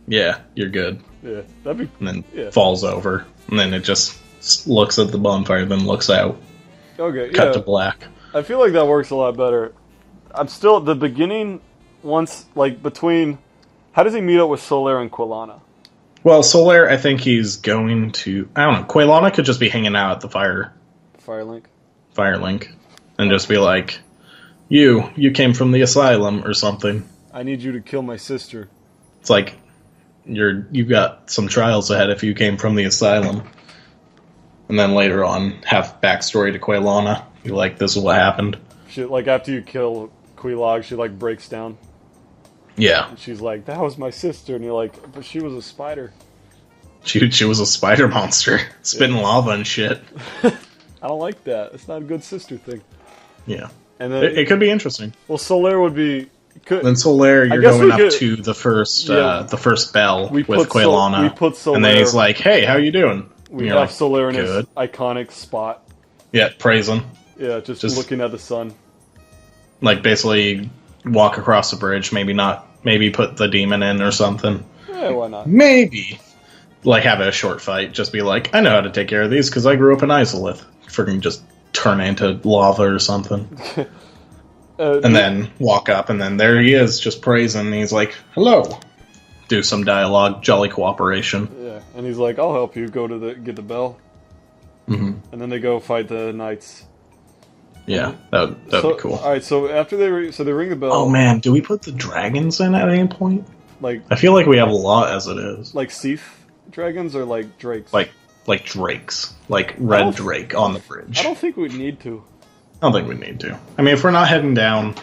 "Yeah, you're good." Yeah, that'd be. And then falls over, and then it just looks at the bonfire, then looks out. Okay, Cut to black. I feel like that works a lot better. I'm still at the beginning. Once, like, between... How does he meet up with Solaire and Quilana? Well, Solaire, I think he's going to... I don't know. Quilana could just be hanging out at the Firelink. And just be like, you came from the asylum or something. I need you to kill my sister. It's like, you've got some trials ahead if you came from the asylum. And then later on, have backstory to Quilana. Be like, this is what happened. She, like, after you kill Quelaag, she, like, breaks down. Yeah. And she's like, that was my sister. And you're like, but she was a spider. She was a spider monster. Spitting lava and shit. I don't like that. It's not a good sister thing. Yeah. And then it could be interesting. Well, Solaire would be... Then Solaire, you're going up to the first bell with Quilana. We put Solaire... And then he's like, hey, how you doing? We have Solaire in his iconic spot. Yeah, praising. Yeah, just looking at the sun. Like, basically, walk across the bridge, maybe put the demon in or something. Yeah, why not? Maybe. Like, have a short fight, just be like, I know how to take care of these, because I grew up in Isolith. Freaking just turn into lava or something. And then walk up, and then there he is, just praising, and he's like, hello. Do some dialogue, jolly cooperation. Yeah, and he's like, I'll help you go to get the bell. Mm-hmm. And then they go fight the knights. Yeah, that'd be cool. Alright, so after they ring the bell... Oh man, do we put the dragons in at any point? Like, I feel like we have a lot as it is. Like Seath dragons or like drakes? Like drakes. Like red drake on the bridge. I don't think we'd need to. I don't think we need to. I mean, if we're not heading down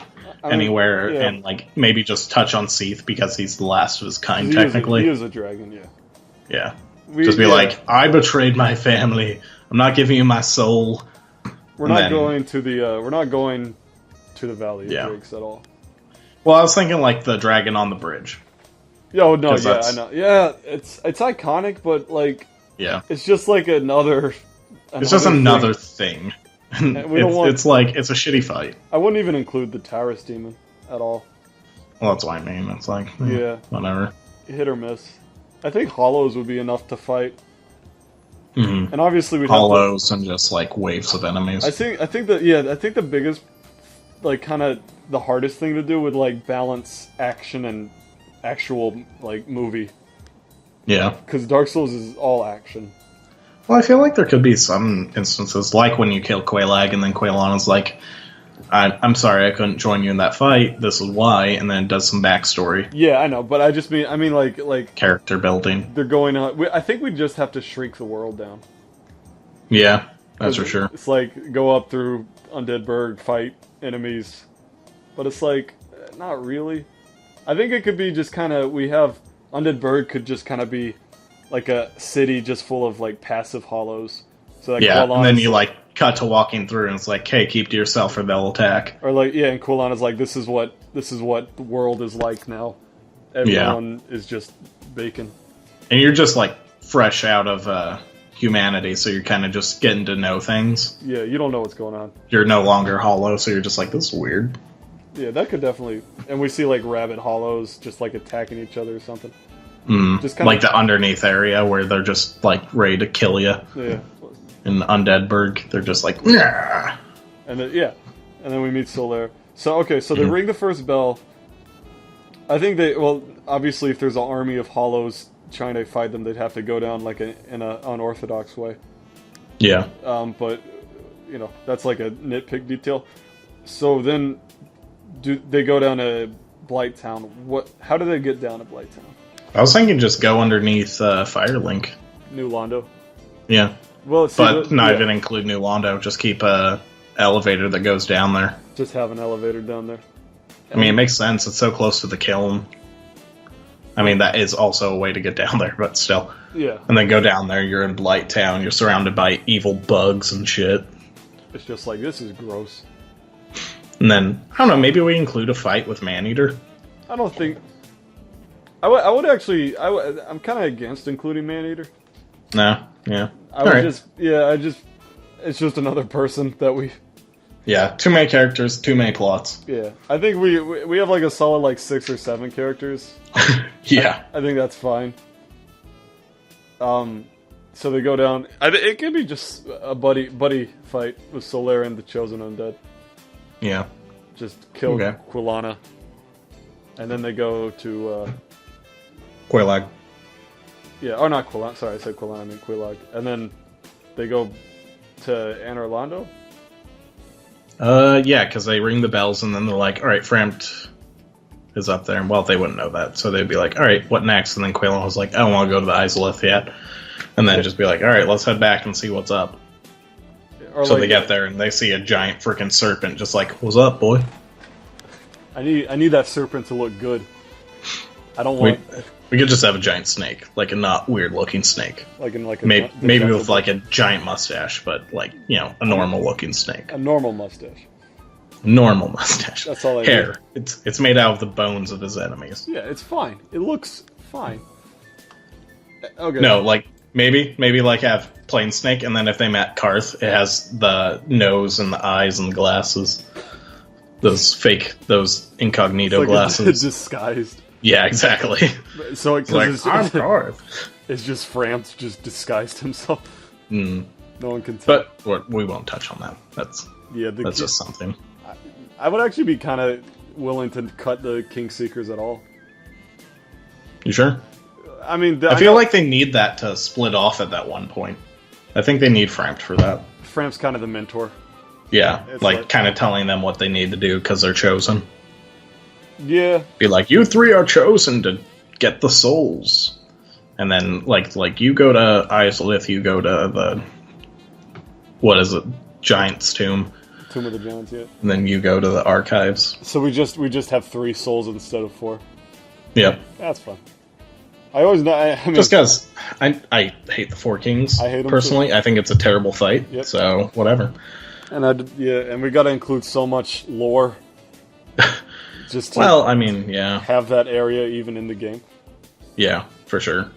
anywhere and like maybe just touch on Seath because he's the last of his kind, technically. He is a dragon, yeah. Yeah. Just be like, I betrayed my family. I'm not giving you my soul. We're not going to the Valley of Drakes at all. Well, I was thinking like the dragon on the bridge. Oh no, yeah, I know. Yeah, it's iconic, but like, it's just like another it's just another thing. It's like it's a shitty fight. I wouldn't even include the Taurus demon at all. Well, that's what I mean. It's like whatever, hit or miss. I think hollows would be enough to fight. Mm-hmm. And obviously we'd hollows and just like waves of enemies. I think the biggest, like, kind of the hardest thing to do would like balance action and actual like movie. Yeah, because Dark Souls is all action. Well, I feel like there could be some instances, like when you kill Quelaag and then Quilana's like, I'm sorry I couldn't join you in that fight, this is why, and then it does some backstory. Yeah, I know, but I mean like character building. They're going on... I think we just have to shrink the world down. Yeah, that's for sure. It's like, go up through Undead Burg, fight enemies. But it's like, not really. I think it could be just kind of... Undead Burg could just kind of be like a city just full of like passive hollows. So like and then you like cut to walking through and it's like, hey, keep to yourself or they'll attack. Or like, and Quilana's like, this is what the world is like now. Everyone is just bacon. And you're just like fresh out of humanity, so you're kind of just getting to know things. Yeah, you don't know what's going on. You're no longer hollow, so you're just like, this is weird. Yeah, that could definitely... And we see like rabbit hollows just like attacking each other or something. Just like the underneath area where they're just like ready to kill you. Yeah. In Undead Burg, they're just like, nah. And then, and then we meet Solaire. So they ring the first bell. I think obviously if there's an army of hollows trying to fight them, they'd have to go down like in an unorthodox way. Yeah. But you know, that's like a nitpick detail. So then, do they go down to Blighttown? How do they get down to Blighttown? I was thinking just go underneath Firelink. New Londo. Yeah. Well, see, but not even include New Londo. Just keep a elevator that goes down there. Just have an elevator down there. I mean, it makes sense. It's so close to the kiln. I mean, that is also a way to get down there, but still. Yeah. And then go down there, you're in Blighttown, you're surrounded by evil bugs and shit. It's just like, this is gross. And then, I don't know, maybe we include a fight with Maneater? I don't think... I would actually... I'm kind of against including Maneater. No? Yeah. It's just another person that we... Yeah, too many characters, too many plots. Yeah. I think we have like a solid like 6 or 7 characters. Yeah. I think that's fine. So they go down... it could be just a buddy fight with Solaire and the Chosen Undead. Yeah. Just kill Quilana. And then they go to... Quelaag. Yeah, or not Quilana. Sorry, I said Quilana, I meant Quelaag. And then they go to Anor Londo? Yeah, because they ring the bells and then they're like, alright, Frampt is up there. Well, they wouldn't know that, so they'd be like, alright, what next? And then Quaylen was like, I don't want to go to the Izalith yet. And then just be like, alright, let's head back and see what's up. Or so like, they get there and they see a giant freaking serpent just like, what's up, boy? I need that serpent to look good. I don't want... We could just have a giant snake, like a not weird looking snake. Maybe with like a giant mustache, but like, you know, a normal looking snake. A normal mustache. Normal mustache. That's all I Hair. Need. It's made out of the bones of his enemies. Yeah, it's fine. It looks fine. Okay. No, like maybe like have plain snake, and then if they met Karth, it has the nose and the eyes and the glasses. Those incognito glasses. Disguised. Yeah, exactly. So I'm Karth. It's just Frampt just disguised himself. Mm. No one can tell. But we won't touch on that. That's just something. I would actually be kind of willing to cut the Kingseekers at all. You sure? I mean, I feel like they need that to split off at that one point. I think they need Frampt for that. Frampt's kind of the mentor. Yeah, like kind of telling them what they need to do because they're chosen. Yeah. Be like, you 3 are chosen to get the souls. And then, like you go to Izalith, you go to the... What is it? Giant's Tomb. Tomb of the Giants, yeah. And then you go to the Archives. So we just have 3 souls instead of 4. Yep. That's fun. I always know... I mean, just because I hate the 4 Kings, I hate them personally. Too. I think it's a terrible fight, so whatever. And and we gotta include so much lore. Just to I mean, yeah. Have that area even in the game. Yeah, for sure.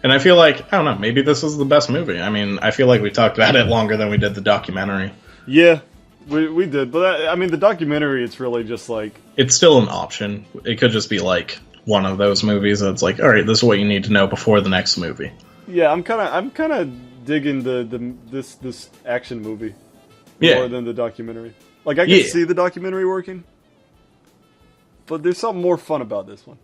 And I feel like, I don't know, maybe this is the best movie. I mean, I feel like we talked about it longer than we did the documentary. Yeah, we did. But, I mean, the documentary, it's really just like... It's still an option. It could just be like one of those movies that's like, alright, this is what you need to know before the next movie. Yeah, I'm kind of digging this action movie more than the documentary. Like, I can see the documentary working. But there's something more fun about this one.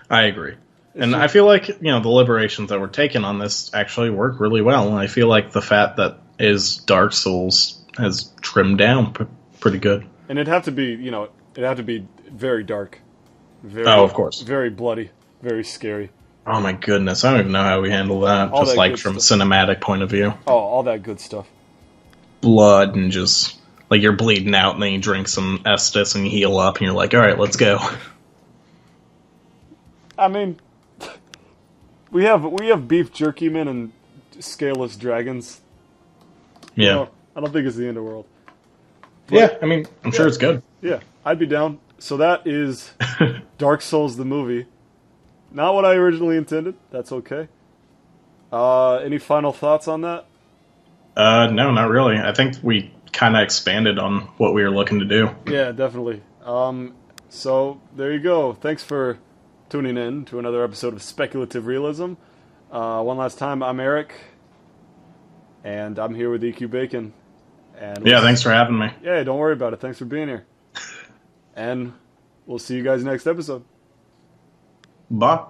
I agree. I feel like, you know, the liberations that were taken on this actually work really well. And I feel like the fat that is Dark Souls has trimmed down pretty good. And it'd have to be, you know, very dark. Of course. Very bloody. Very scary. Oh my goodness. I don't even know how we handle that. All just that like from a cinematic point of view. Oh, all that good stuff. Blood and just... Like, you're bleeding out, and then you drink some Estus, and you heal up, and you're like, alright, let's go. I mean, we have beef jerky men and scaleless dragons. Yeah. You know, I don't think it's the end of the world. But, yeah, I mean, I'm sure it's good. Yeah, I'd be down. So that is Dark Souls the movie. Not what I originally intended. That's okay. Any final thoughts on that? No, not really. I think we kind of expanded on what we were looking to do. Yeah, definitely. So there you go. Thanks for tuning in to another episode of Speculative Realism. One last time, I'm Eric, and I'm here with EQ Bacon. And thanks for having me. Yeah, don't worry about it. Thanks for being here. And we'll see you guys next episode. Bye.